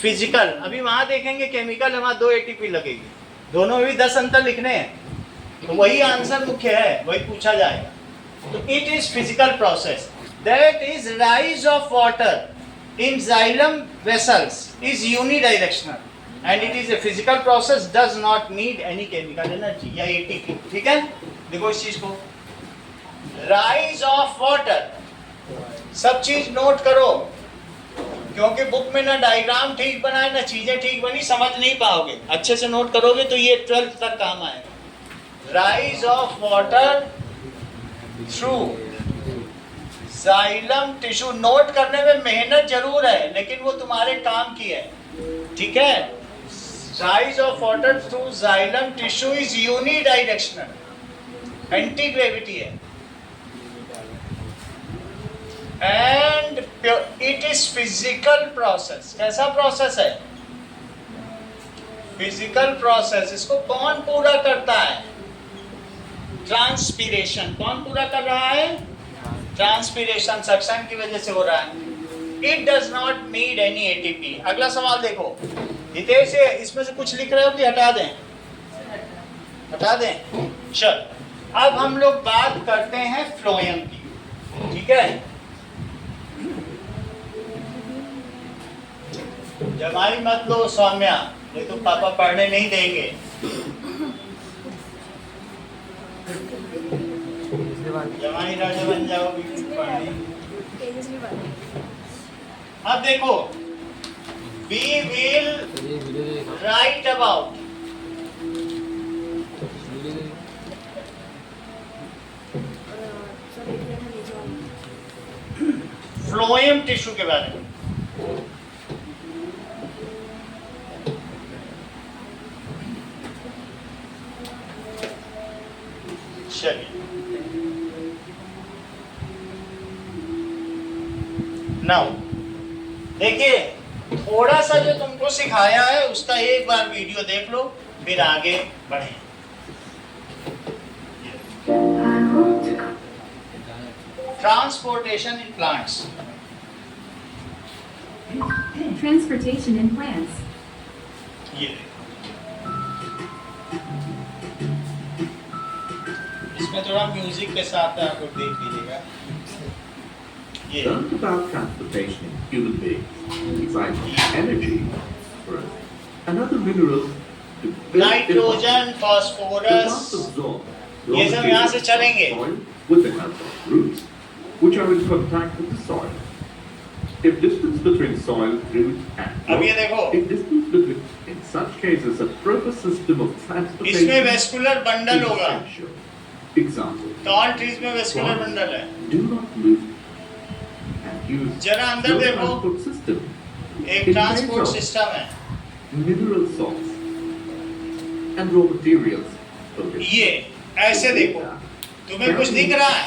फिजिकल। अभी वहां देखेंगे केमिकल, वहां 2 एटीपी लगेगी, दोनों में भी 10 अंतर लिखने हैं, तो वही आंसर मुख्य है, वही पूछा जाएगा। तो it is physical process. That is rise of water in xylem vessels is unidirectional and it is a physical process, does not need any chemical energy या ATP। ठीक है, देखो इस चीज को, rise of water, सब चीज नोट करो, क्योंकि बुक में ना डायग्राम ठीक बना है ना चीजें ठीक बनी, समझ नहीं पाओगे। अच्छे से नोट करोगे तो ये 12th तक काम आएगा। rise of water through xylem tissue. Note करने में मेहनत जरूर है, लेकिन वो तुम्हारे काम की है, ठीक है। Rise of water through xylem tissue is unidirectional, anti gravity है, and it is physical process. कैसा प्रोसेस है? Physical process. इसको कौन पूरा करता है? ट्रांसपीरेशन। कौन पूरा कर रहा है? ट्रांसपीरेशन सक्शन की वजह से हो रहा है। It does not need any ATP. अगला सवाल देखो, हितेश इसमें से कुछ लिख रहे हो कि हटा दें? हटा दें। चल, अब हम लोग बात करते हैं फ्लोएम की, ठीक है। जमाई मत लो सौम्या, नहीं तो पापा पढ़ने नहीं देंगे। जमाई राजा बन जाओगी पढ़ने। अब देखो, we will write about phloem tissue के बारे में। चलिए, नाउ देखिए, थोड़ा सा जो तुमको सिखाया है उसका एक बार वीडियो देख लो, फिर आगे बढ़े। Transportation in plants. Transportation in plants. ये इसमें थोड़ा म्यूजिक के साथ आप लोग देख लीजिएगा। ये Learn about transportation in human beings, besides energy, first, another mineral to build nitrogen, it phosphorus, must absorb ये सब यहाँ से चलेंगे। soil with the help of roots, which are in contact with the soil. If distance between soil, root, and अब ये rock, देखो, if distance between, in such cases, a proper system of transportation इसमें vascular bundle is होगा। essential. Example: tall trees में vascular bundle है। do not move and use जरा अंदर no देखो, transport system. एक ट्रांसपोर्ट सिस्टम है। Mineral salts and raw materials. Okay. ये ऐसे देखो, तुम्हें कुछ दिख रहा है?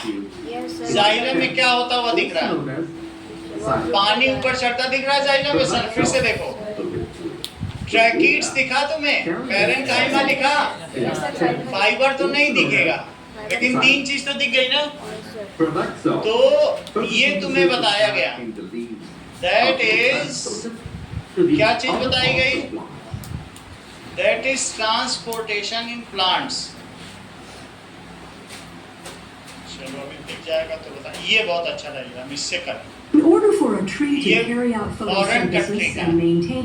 जाइलम में क्या होता हुआ दिख रहा है? पानी ऊपर चढ़ता दिख रहा है जाइलम में। सरफेस से देखो, ट्रैकीड्स दिखा तुम्हें? पैरेन्काइमा दिखा? फाइबर तो नहीं दिखेगा, लेकिन 3 चीज तो दिख गई ना। तो ये तुम्हें बताया गया, दैट इज, क्या चीज बताई गई? That is transportation in plants. चलो अभी दिख जाएगा तो बता, ये बहुत अच्छा लगेगा, हम इससे करें। In order for a tree to ये carry out foreign country photosynthesis का। and maintain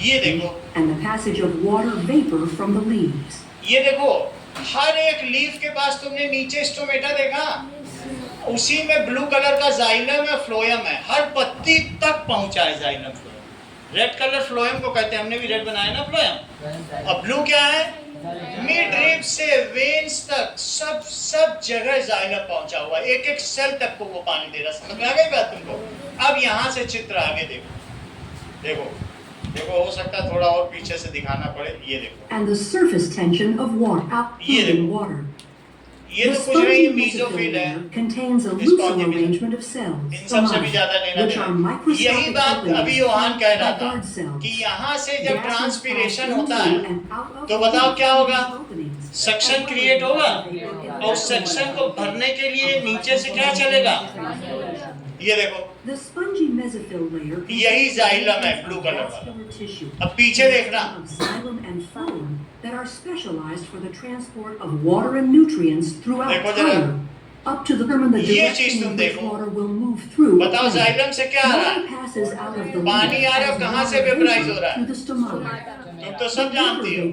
ये देखो, and the passage of water vapor from the leaves. ये देखो, हर एक लीफ के पास तुमने नीचे स्टोमेटा देखा, उसी में ब्लू कलर का जाइलम है, फ्लोएम है, हर पत्ती तक पहुंचा है xylem phloem. Red colour phloem को कहते हैं, हमने भी रेड बनाया ना फ्लोएम। अब ब्लू क्या है? मिड रिब से वेन्स तक सब जगह जाइलम पहुंचा हुआ, एक एक सेल तक को वो पानी दे रहा। समझ में आ गई बात तुमको? अब यहाँ से चित्र आगे देखो, हो सकता है थोड़ा और पीछे से दिखाना पड़े। ये देखो, And the surface tension of water outflowing water. ये The तो कुछ नहीं, spongy मीसोफिल है। mesothelium contains a Spongy looser mesothelium. arrangement of cells, इन सब से भी ज्यादा लेना which are देना। microscopic यही बात openings अभी योहान कह रहा like था guard cells. कि यहाँ से जब Gases ट्रांसपीरेशन pass होता into है and out of तो बताओ क्या होगा? these openings. सक्शन क्रिएट होगा, और सक्शन को भरने के लिए नीचे से क्या चलेगा? ये देखो, The spongy mesophyll layer यही contains जाइलम है, layers blue of color वाला। vascular tissue अब पीछे देखना, of xylem and phloem that are specialized for the transport of water and nutrients throughout देखो जरा। tire, up to determine the ये चीज direction तुम in which देखो। water will move through. a बताओ plant. जाइलम से क्या आ रहा Water है? passes out of the पानी leaf आ रहा है, as कहाँ से water vaporize vapor हो रहा है? through the stomata. तुम तो सब जानती हो,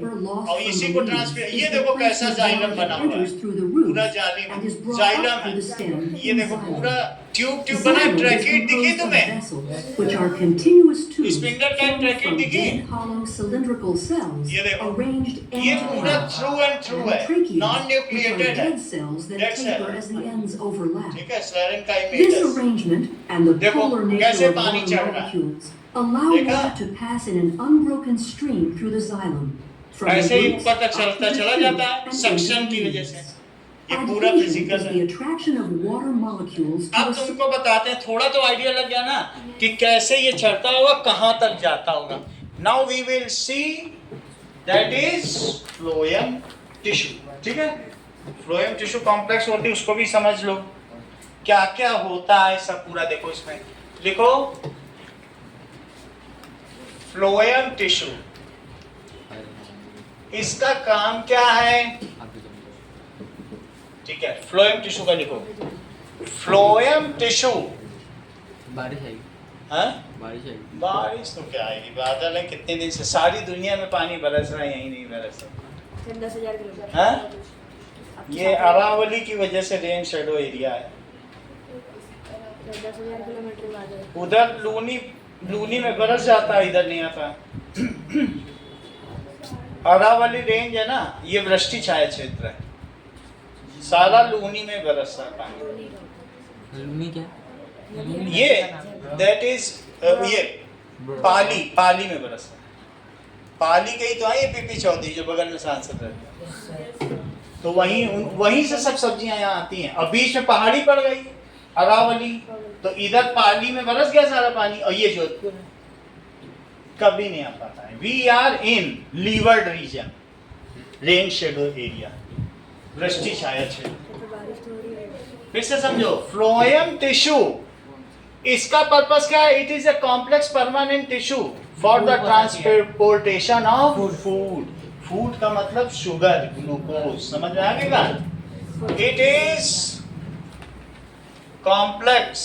और इसी को ट्रांसफर, ये देखो कैसा जाइलम बना हुआ है, पूरा जाली में जाइलम है। ये देखो पूरा ट्यूब बना है। ट्रैकिट दिखी तुम्हें? Which are continuous tubes spindle type formed ट्रैकिट from दिखी? dead hollow cylindrical cells ये देखो, arranged ये end to पूरा end. थ्रू एंड थ्रू है, And tracheae, non which are nucleated है। dead cells that Dead cell. taper as the ends overlap. ठीक है, स्लेरन का This image. arrangement and the देखो, polar कैसे nature of पानी water चढ़ रहा है। molecules allow देखा? water to pass in an unbroken stream through the xylem. From the ऐसे ही roots ऊपर तक up चलता to the चला tube जाता है, and सक्शन into की the वजह से। leaves. ये पूरा Adhesion फिजिकल is है। the attraction of water molecules to अब a तुमको बताते हैं, थोड़ा तो आइडिया लग गया ना कि कैसे ये चढ़ता होगा, कहाँ तक जाता होगा। Now we will see that is phloem tissue. ठीक है, फ्लोएम टिश्यू कॉम्प्लेक्स होती है, उसको भी समझ लो क्या क्या होता है सब पूरा। देखो इसमें लिखो फ्लोएम टिश्यू, इसका काम क्या है? ठीक है, फ्लोएम टिश्यू का लिखो, फ्लोएम टिश्यू। बारिश आएगी, हाँ? बारिश आएगी। बारिश तो क्या आएगी, बादल है कितने दिन से, सारी दुनिया में पानी बरस रहा है, यहीं नहीं बरस रहा। 10,000 किलोमीटर। हाँ? ये अरावली की वजह से रेन शेडो एरिया है। 10,000 किलोमीटर बाद है। उधर लूनी में बरस जाता है, इधर नहीं आता। अरावली रेंज है ना, ये वृष्टि छाया क्षेत्र है, सारा लूनी में बरसता है पानी। लूनी क्या? ये दैट इज ये पाली में बरसता है। पाली के ही तो है ये पीपी चौधरी जो बगल में सांसद रहते हैं, तो वहीं से सब सब्जियां यहाँ आती हैं। अब बीच में पहाड़ी पड़ गई अरावली, तो इधर पाली में बरस गया सारा पानी, और ये जोधपुर है, कभी नहीं आ पाता है। We are in leeward region, rain shadow area, वृष्टि छाया क्षेत्र। फिर से समझो, फ्लोएम टिश्यू, इसका पर्पस क्या है? It is a complex permanent tissue for the transportation of food. Food का मतलब शुगर, ग्लूकोज, समझ में आ गया? It is complex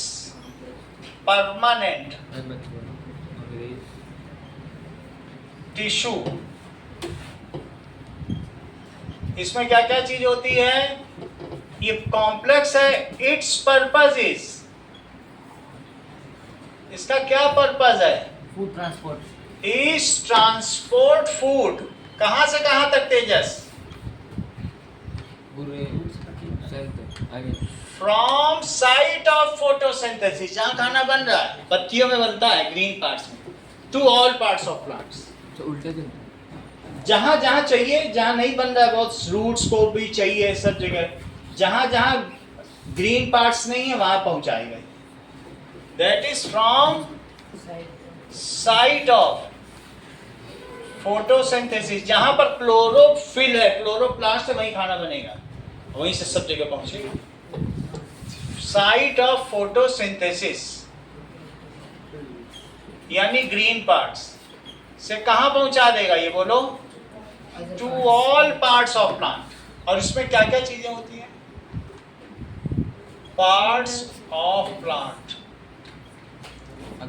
permanent tissue. इसमें क्या क्या चीज होती है? ये कॉम्प्लेक्स है। इट्स पर्पस इज, इसका क्या पर्पस है? Food transport. Is transport food. कहां से कहां तक तेजस? फ्रॉम साइट ऑफ फोटोसिंथेसिस, जहां खाना बन रहा है, पत्तियों में बनता है, ग्रीन पार्ट्स में, to all parts of plants. तो उल्टे क्यों? जहां जहां चाहिए, जहां नहीं बन रहा है, बहुत रूट्स को भी चाहिए, सब जगह जहां जहां ग्रीन पार्ट्स नहीं है वहां पहुंचाएगा। That is from site of photosynthesis, जहां पर क्लोरोफिल है, क्लोरोप्लास्ट है, वहीं खाना बनेगा, वहीं से सब जगह पहुंचेगा। साइट ऑफ फोटोसिंथेसिस यानी ग्रीन पार्ट्स से कहां पहुंचा देगा ये बोलो? To all parts of plant. और इसमें क्या क्या चीजें होती हैं? Parts of plant.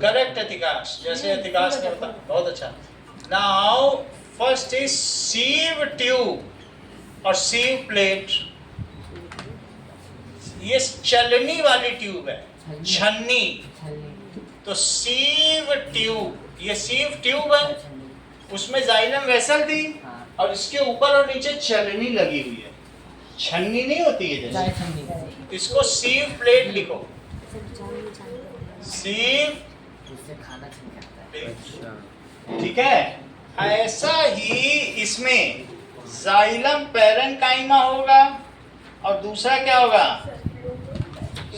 Correct Atikash, जैसे अतिकाश ने बताया, बहुत अच्छा। Now first is sieve tube और सीव प्लेट। ये चलनी वाली ट्यूब है, छन्नी। तो सीव ट्यूब, ये सीव ट्यूब है, उसमें जाइलम वेसल थी और इसके ऊपर और नीचे छलनी लगी हुई है। छन्नी नहीं होती है चाय जैसे, छन्नी इसको सीव प्लेट लिखो, सीव उससे खाना छीन जाता है। प्लेट, ठीक है। ऐसा ही इसमें जाइलम पैरेन्काइमा होगा और दूसरा क्या होगा,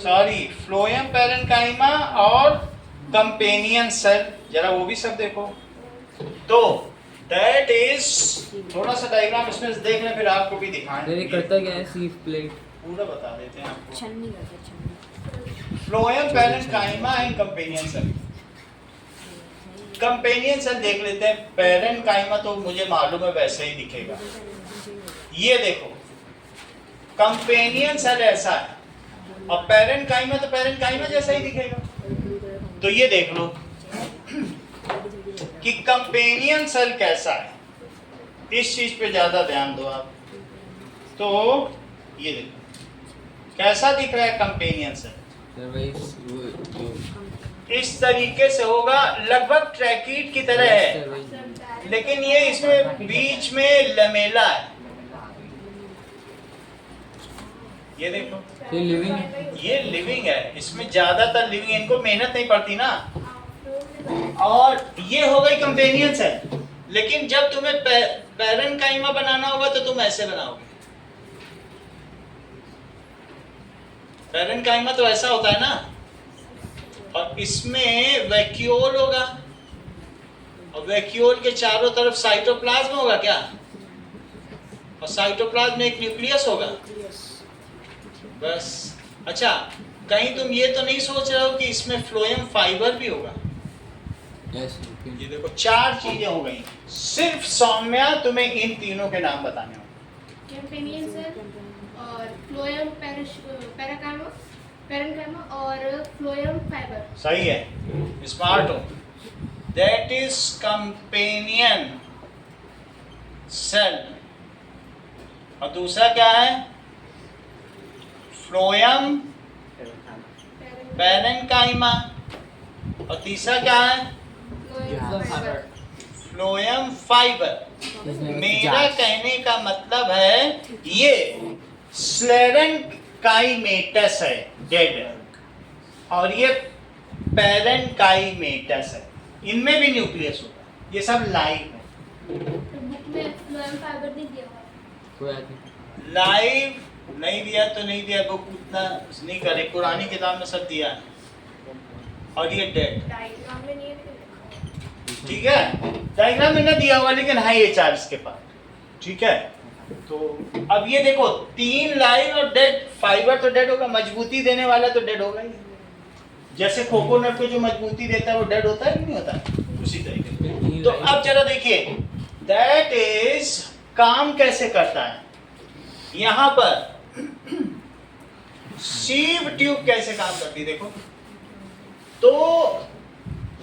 सॉरी फ्लोएम पैरेन्काइमा और कंपेनियन सेल, जरा वो भी सब देखो। तो दैट इज, थोड़ा सा डायग्राम इसमें देख लें फिर आपको भी फिर ये दिखाएं, करता क्या है सीव प्लेट? पूरा बता देते हैं आपको। छन्नी करते छन्नी। Phloem parenchyma and companion cell. Companion cell देख लेते हैं। पैरेन्काइमा तो मुझे मालूम है वैसे ही दिखेगा, ये देखो कंपेनियन सेल ऐसा है और पैरेन्काइमा तो पैरेन्काइमा जैसा ही दिखेगा। तो ये देख लो कि कंपेनियन सेल कैसा है, इस चीज पे ज्यादा ध्यान दो आप। तो ये देखो कैसा दिख रहा है कंपेनियन सेल, फिर वही वो इस तरीके से होगा, लगभग ट्रैकीड की तरह है, वही लेकिन ये इसमें बीच में लमेला है। ये देखो ये लिविंग है। ये लिविंग है, इसमें ज्यादातर लिविंग है, इनको मेहनत नहीं पड़ती ना। और ये हो गई कंपेनियन सेल, लेकिन जब तुम्हें पैरेन्काइमा बनाना होगा तो तुम ऐसे बनाओगे। पैरेन्काइमा तो ऐसा होता है ना, और इसमें वैक्यूल होगा और वैक्यूल के चारों तरफ साइटोप्लाज्म होगा क्या, और साइटोप्लाज्म में एक न्यूक्लियस होगा बस। अच्छा, कहीं तुम ये तो नहीं सोच रहे हो कि इसमें फ्लोएम फाइबर भी होगा? यस। ये देखो 4 चीजें हो गई, सिर्फ सौम्या तुम्हें इन तीनों के नाम बताने होंगे। कैम्पेनियन सेल और फ्लोएम पैरेन्काइमा और फ्लोएम फाइबर। सही है, स्मार्ट हो। That is companion cell. और दूसरा क्या है, फ्लोएम पैरेन्काइमा। और तीसरा क्या है, फ्लोएम फाइबर। मेरा कहने का मतलब है ये स्लेरेन्काइमेटस है डेड, और ये पैरेन्काइमेटस है, इनमें भी न्यूक्लियस होगा, ये सब लाइव है। बुक में फ्लोएम फाइबर नहीं दिया हुआ। कोई आदमी लाइव नहीं दिया तो नहीं दिया, बुक उतना नहीं करे, पुरानी किताब में सब दिया है। और ये डेड, डायग्राम में नहीं है लेकिन ठीक है, डायग्राम में ना दिया हुआ लेकिन है ये 4 इसके पास, ठीक है। तो अब ये देखो 3 लाइव और डेड। फाइबर तो डेड होगा, मजबूती देने वाला तो डेड होगा ही। जैसे कोकोनट को जो मजबूती देता है वो डेड होता है कि नहीं होता, उसी तरीके से। तो अब जरा देखिए दैट इज काम कैसे करता है। यहां पर सीव ट्यूब कैसे काम करती है देखो। तो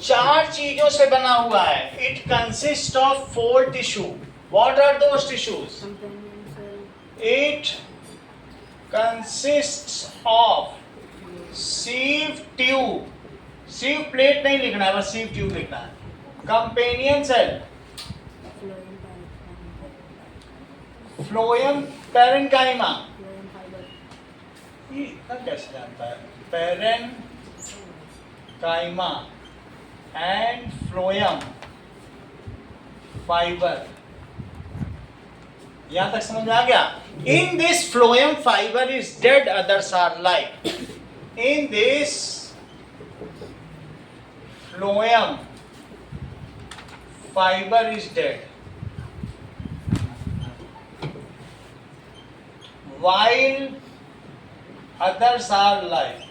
4 चीजों से बना हुआ है। It consist of 4 tissue. What are those tissues? It consists of sieve tube, sieve plate नहीं लिखना है, बस सीव ट्यूब लिखना है। कंपेनियन सेल, फ्लोएम पैरेन्काइमा, ये इतना कैसे जानता है, पैरेन्काइमा एंड फ्लोएम फाइबर। यहां तक समझ में आ गया? In this phloem fibre is dead, others are live. In this phloem, fiber is dead, while others are alive.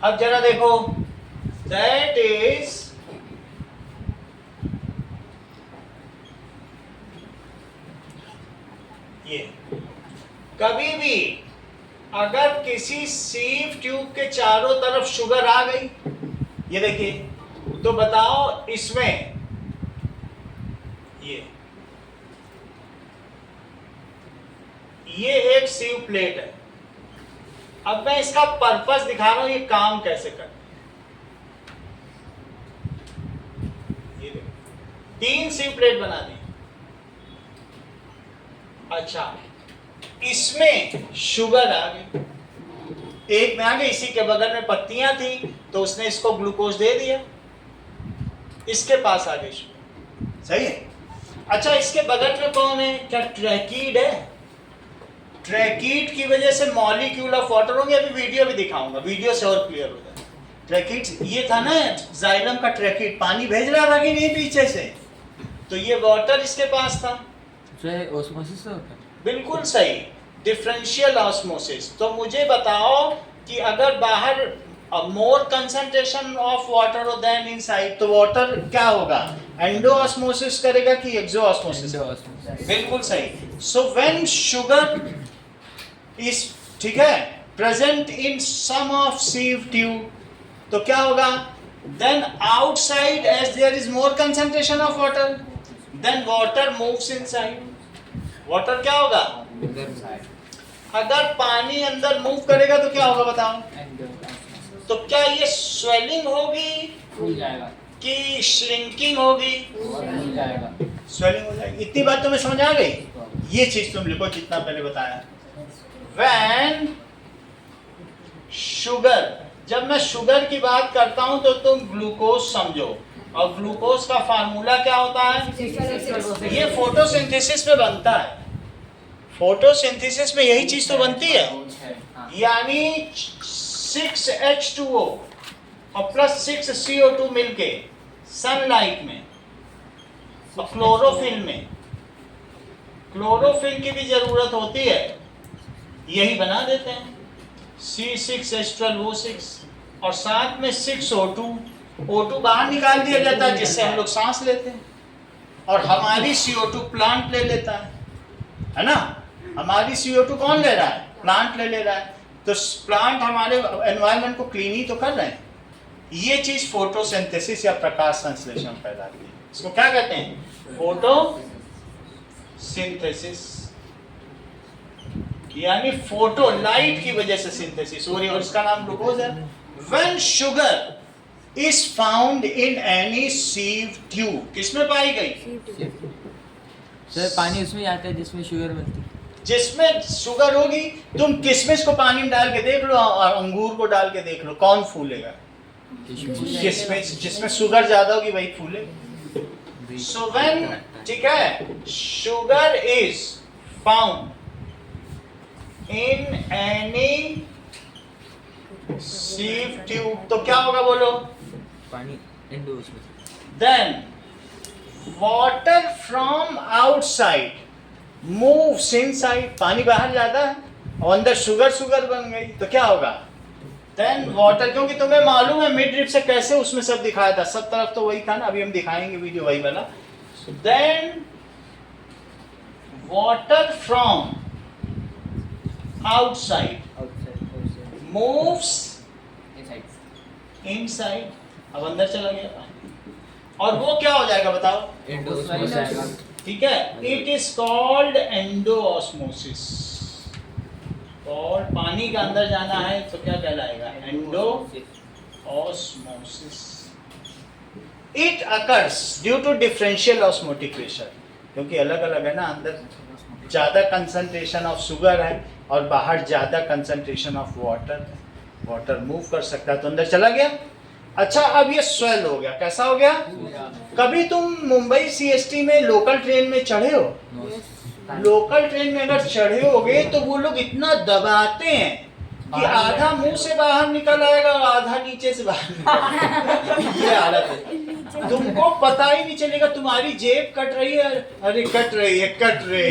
अब जरा देखो, that is ये। कभी भी अगर किसी सीव ट्यूब के चारों तरफ शुगर आ गई, ये देखिए, तो बताओ इसमें ये एक सीव प्लेट है। अब मैं इसका पर्पस दिखा रहा हूं, ये काम कैसे करता है। ये देखो, 3 सी प्लेट बना दी। अच्छा, इसमें शुगर आ गई, एक में आ गई, इसी के बगल में पत्तियां थी तो उसने इसको ग्लूकोज दे दिया, इसके पास आ गई शुगर। सही है। अच्छा, इसके बगल में कौन है? क्या ट्रैकीड है? ट्रैकीड की वजह से मॉलिक्यूल ऑफ वाटर होंगे। अभी वीडियो भी दिखाऊंगा, वीडियो से और क्लियर हो जाए। ट्रैकीड ये था ना, जाइलम का ट्रैकीड पानी भेज रहा था कि नहीं पीछे से, तो ये वाटर इसके पास था। ऑस्मोसिस से होता है? बिल्कुल सही, डिफरेंशियल ऑस्मोसिस। तो मुझे बताओ कि अगर बाहर मोर कंसंट्रेशन ऑफ वाटर हो देन इनसाइड, तो वाटर क्या होगा? एंडो ऑस्मोसिस करेगा कि एक्सो ऑस्मोसिस? बिल्कुल सही। सो व्हेन शुगर इज, ठीक है, present in some of sieve tube, तो क्या होगा? Then outside as there is more concentration of water, then water moves inside. Water क्या होगा? अगर पानी अंदर मूव करेगा तो क्या होगा बताओ? तो क्या ये स्वेलिंग होगी फूल जाएगा कि श्रिंकिंग होगी? फूल जाएगा। स्वेलिंग हो जाएगी। इतनी बात तुम्हें समझ आ गई? ये चीज तुम लिखो जितना पहले बताया। व्हेन शुगर, जब मैं शुगर की बात करता हूं तो तुम ग्लूकोज समझो, और ग्लूकोज का फार्मूला क्या होता है? ये फोटोसिंथेसिस में बनता है। फोटोसिंथेसिस में यही चीज तो बनती है, यानी 6H2O और प्लस 6CO2 मिलके सनलाइट में और क्लोरोफिल में, क्लोरोफिल की भी जरूरत होती है, यही बना देते हैं C6H12O6, और साथ में 6O2, O2 बाहर निकाल दिया जाता है जिससे हम लोग सांस लेते हैं, और हमारी CO2 प्लांट ले लेता है ना? हमारी CO2 कौन ले रहा है? प्लांट ले रहा है। तो प्लांट हमारे एनवायरनमेंट को क्लीन ही तो कर रहे हैं। ये चीज फोटोसिंथेसिस या प्रकाश संश्लेषण कहलाती है। इसको क्या कहते हैं? फोटोसिंथेसिस, यानी फोटो लाइट की वजह से सिंथेसिस हो रही है, और इसका नाम ग्लूकोज है। When sugar is found in any sieve tube, किसमें पाई गई? सर पानी उसमें आता है जिसमें शुगर मिलती है। जिसमें शुगर होगी, तुम किशमिश को पानी में डाल के देख लो और अंगूर को डाल के देख लो, कौन फूलेगा? किशमिश। जिसमें शुगर ज्यादा होगी वही फूलेगा। सो व्हेन, ठीक है, sugar is found in any सीव tube, तो क्या होगा बोलो? पानी एंडोस में। Then water from outside moves inside, पानी बाहर जाता है और अंदर शुगर बन गई, तो क्या होगा? Then water, क्योंकि तुम्हें मालूम है मिड रिप से कैसे उसमें सब दिखाया था, सब तरफ तो वही था ना, अभी हम दिखाएंगे वीडियो वही वाला। Then water from outside moves inside, अब अंदर चला गया पानी, और वो क्या हो जाएगा बताओ? एंडोस में जाएगा। ठीक है, इट इज कॉल्ड एंडोऑस्मोसिस। और पानी का अंदर जाना है तो क्या कहलाएगा? Endosmosis. It occurs due to differential osmotic pressure, क्योंकि अलग अलग है ना, अंदर ज्यादा कंसंट्रेशन ऑफ शुगर है और बाहर ज्यादा कंसंट्रेशन ऑफ वाटर है। वाटर मूव कर सकता है तो अंदर चला गया। अच्छा, अब ये स्वेल हो गया। कैसा हो गया? कभी तुम मुंबई सीएसटी में लोकल ट्रेन में चढ़े हो? लोकल ट्रेन में अगर चढ़े होगे तो वो लोग इतना दबाते हैं कि आधा मुंह से बाहर निकल आएगा और आधा नीचे से बाहर निकल। ये हालत है, तुमको पता ही नहीं चलेगा। तुम्हारी जेब कट रही है, अरे कट रही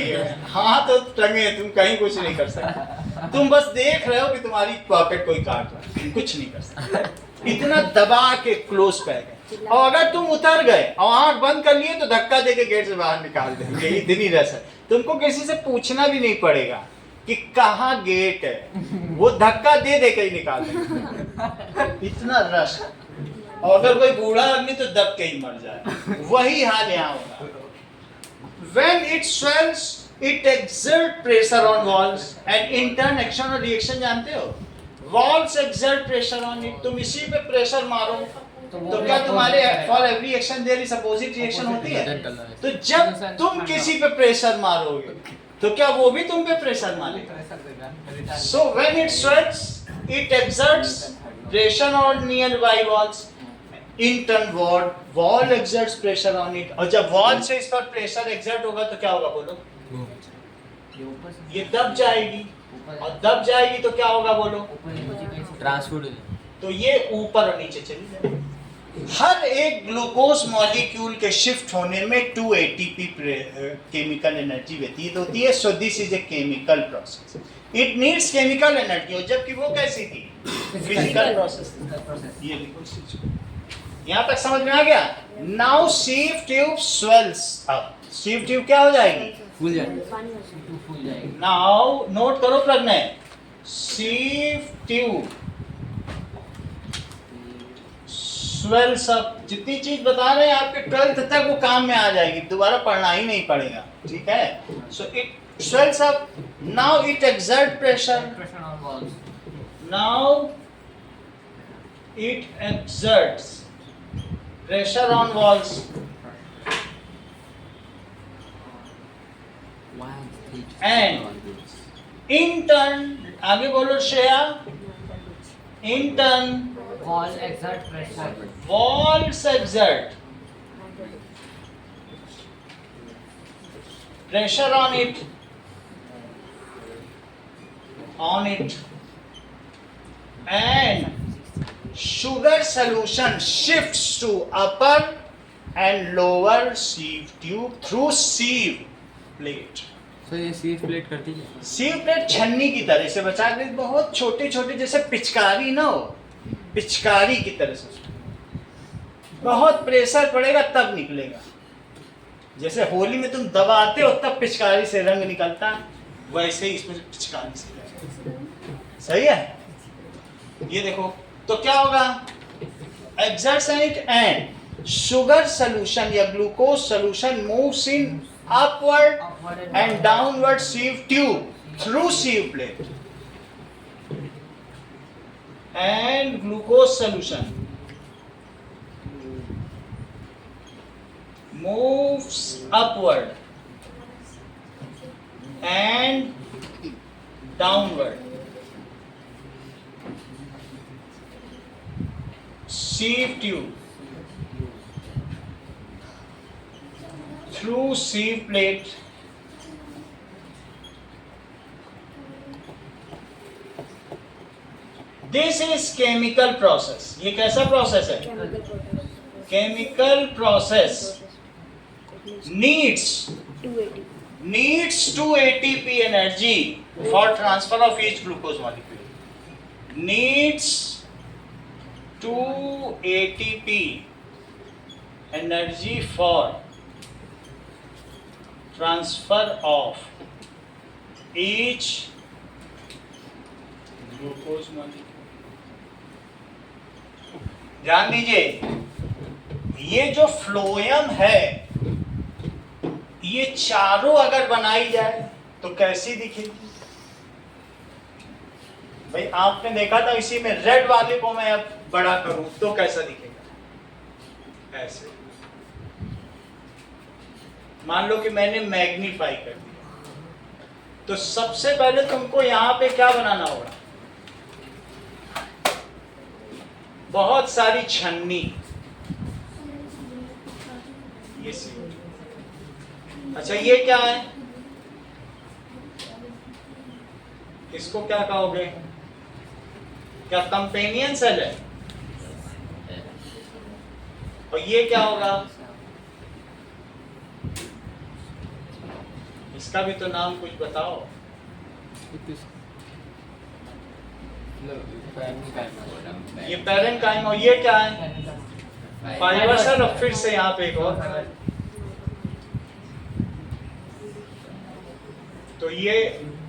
है, हाथ तो टंगे, तुम कहीं कुछ नहीं कर सकते। तुम बस देख रहे हो कि तुम्हारी पॉकेट कोई काट रहा है, कुछ नहीं कर सकते। इतना दबा के क्लोज पैक है। और अगर तुम उतर गए और आंख बंद कर लिए तो धक्का देके गेट से बाहर निकाल देंगे। इतनी रस है, तुमको किसी से पूछना भी नहीं पड़ेगा कि कहाँ गेट है, वो धक्का दे दे के ही निकाल देंगे। इतना रस है। और अगर कोई बूढ़ा आदमी तो दब के ही मर जाए। वही हाल यहाँ होगा। When it swells, it exerts pressure on walls and in turn action और reaction जानते हो? Walls exert pressure on it. तुम इसी पे प्रेशर मारो तो क्या तुम्हारे for every action there is opposite reaction होती है? तो जब तुम किसी पे प्रेशर मारोगे तो क्या वो भी तुम पे प्रेशर मारेगा? So when it sweats it exerts pressure on near by walls. In turn wall exerts pressure on it. और जब वॉल से इस पर प्रेशर एक्सर्ट होगा तो क्या होगा बोलो? ये दब जाएगी. और दब जाएगी तो क्या होगा बोलो? ट्रांसपोर्ट. तो ये ऊपर और नीचे चली जाएगी. हर एक ग्लूकोज मॉलिक्यूल के शिफ्ट होने में 2 ATP केमिकल एनर्जी व्यतीत होती है. So this is a chemical process. It needs chemical energy. और जबकि वो कैसी थी? Physical process. ये देखो, यहाँ तक समझ में आ गया? Now sieve tube swells up. Sieve tube क्या हो जाएगी? फूल जाएगी. नाउ नोट करो Pragya. Sieve tube swells up. जितनी चीज बता रहे हैं आपके 12th तक वो काम में आ जाएगी, दोबारा पढ़ना ही नहीं पड़ेगा. ठीक है? So it swells up. Now it exert pressure. Now it exerts pressure on walls. And in turn, आगे बोलो Shreya. In turn wall exert pressure. walls exert pressure on it and sugar solution shifts to upper and lower sieve tube through sieve plate. Sir ये सीव plate करती है. सीव plate छन्नी की तरह से बचा के बहुत छोटे छोटे जैसे पिचकारी ना हो, पिचकारी की तरह से बहुत प्रेशर पड़ेगा तब निकलेगा. जैसे होली में तुम दबाते हो तब पिचकारी से रंग निकलता है, वैसे ही इसमें पिचकारी से. सही है? ये देखो तो क्या होगा? एक्सर्ट एंड शुगर सॉल्यूशन या glucose solution moves in upward and downward sieve tube through sieve plate. And glucose solution moves upward and downward. Sieve tube through sieve plate this is chemical process. ये कैसा process है? Chemical process needs 2 ATP energy for transfer of each glucose molecule. Needs 2 ATP energy for transfer of each glucose molecule. ध्यान दीजिए, ये जो phloem है ये चारों अगर बनाई जाए तो कैसी दिखेगी? भाई आपने देखा था इसी में रेड वाले को मैं अब बड़ा करूं तो कैसा दिखेगा? ऐसे. मान लो कि मैंने मैग्नीफाई कर दिया तो सबसे पहले तुमको यहां पे क्या बनाना होगा? बहुत सारी छन्नी. ये अच्छा ये क्या है? इसको क्या कहोगे? क्या कंपेनियन सेल है? और ये क्या होगा? इसका भी तो नाम कुछ बताओ. ये पैरेन्काइम. और ये क्या है? Fibre cell. और फिर से यहाँ पे एक और. तो ये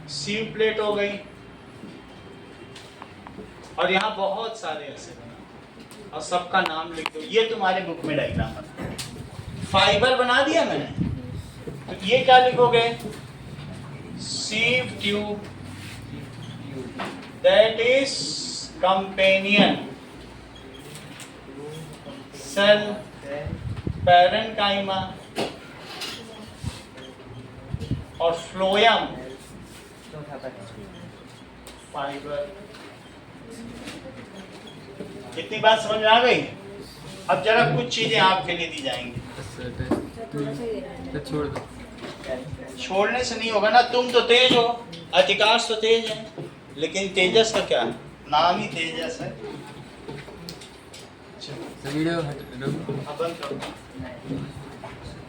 सीव प्लेट हो गई और यहाँ बहुत सारे ऐसे बना और सबका नाम लिख दो. ये तुम्हारे बुक में डायग्राम बना. फाइबर बना दिया मैंने. तो ये क्या लिखोगे? Sieve tube that is companion cell, parenchyma और फ्लोयम फाइबर। कितनी बात समझ में आ गई? अब जरा कुछ चीजें आपके लिए दी जाएंगी। तो छोड़ दो। छोड़ने से नहीं होगा ना, तुम तो तेज हो, अधिकांश तो तेज है, लेकिन तेजस का क्या नाम ही तेजस है। वीडियो हट अब बंद करो।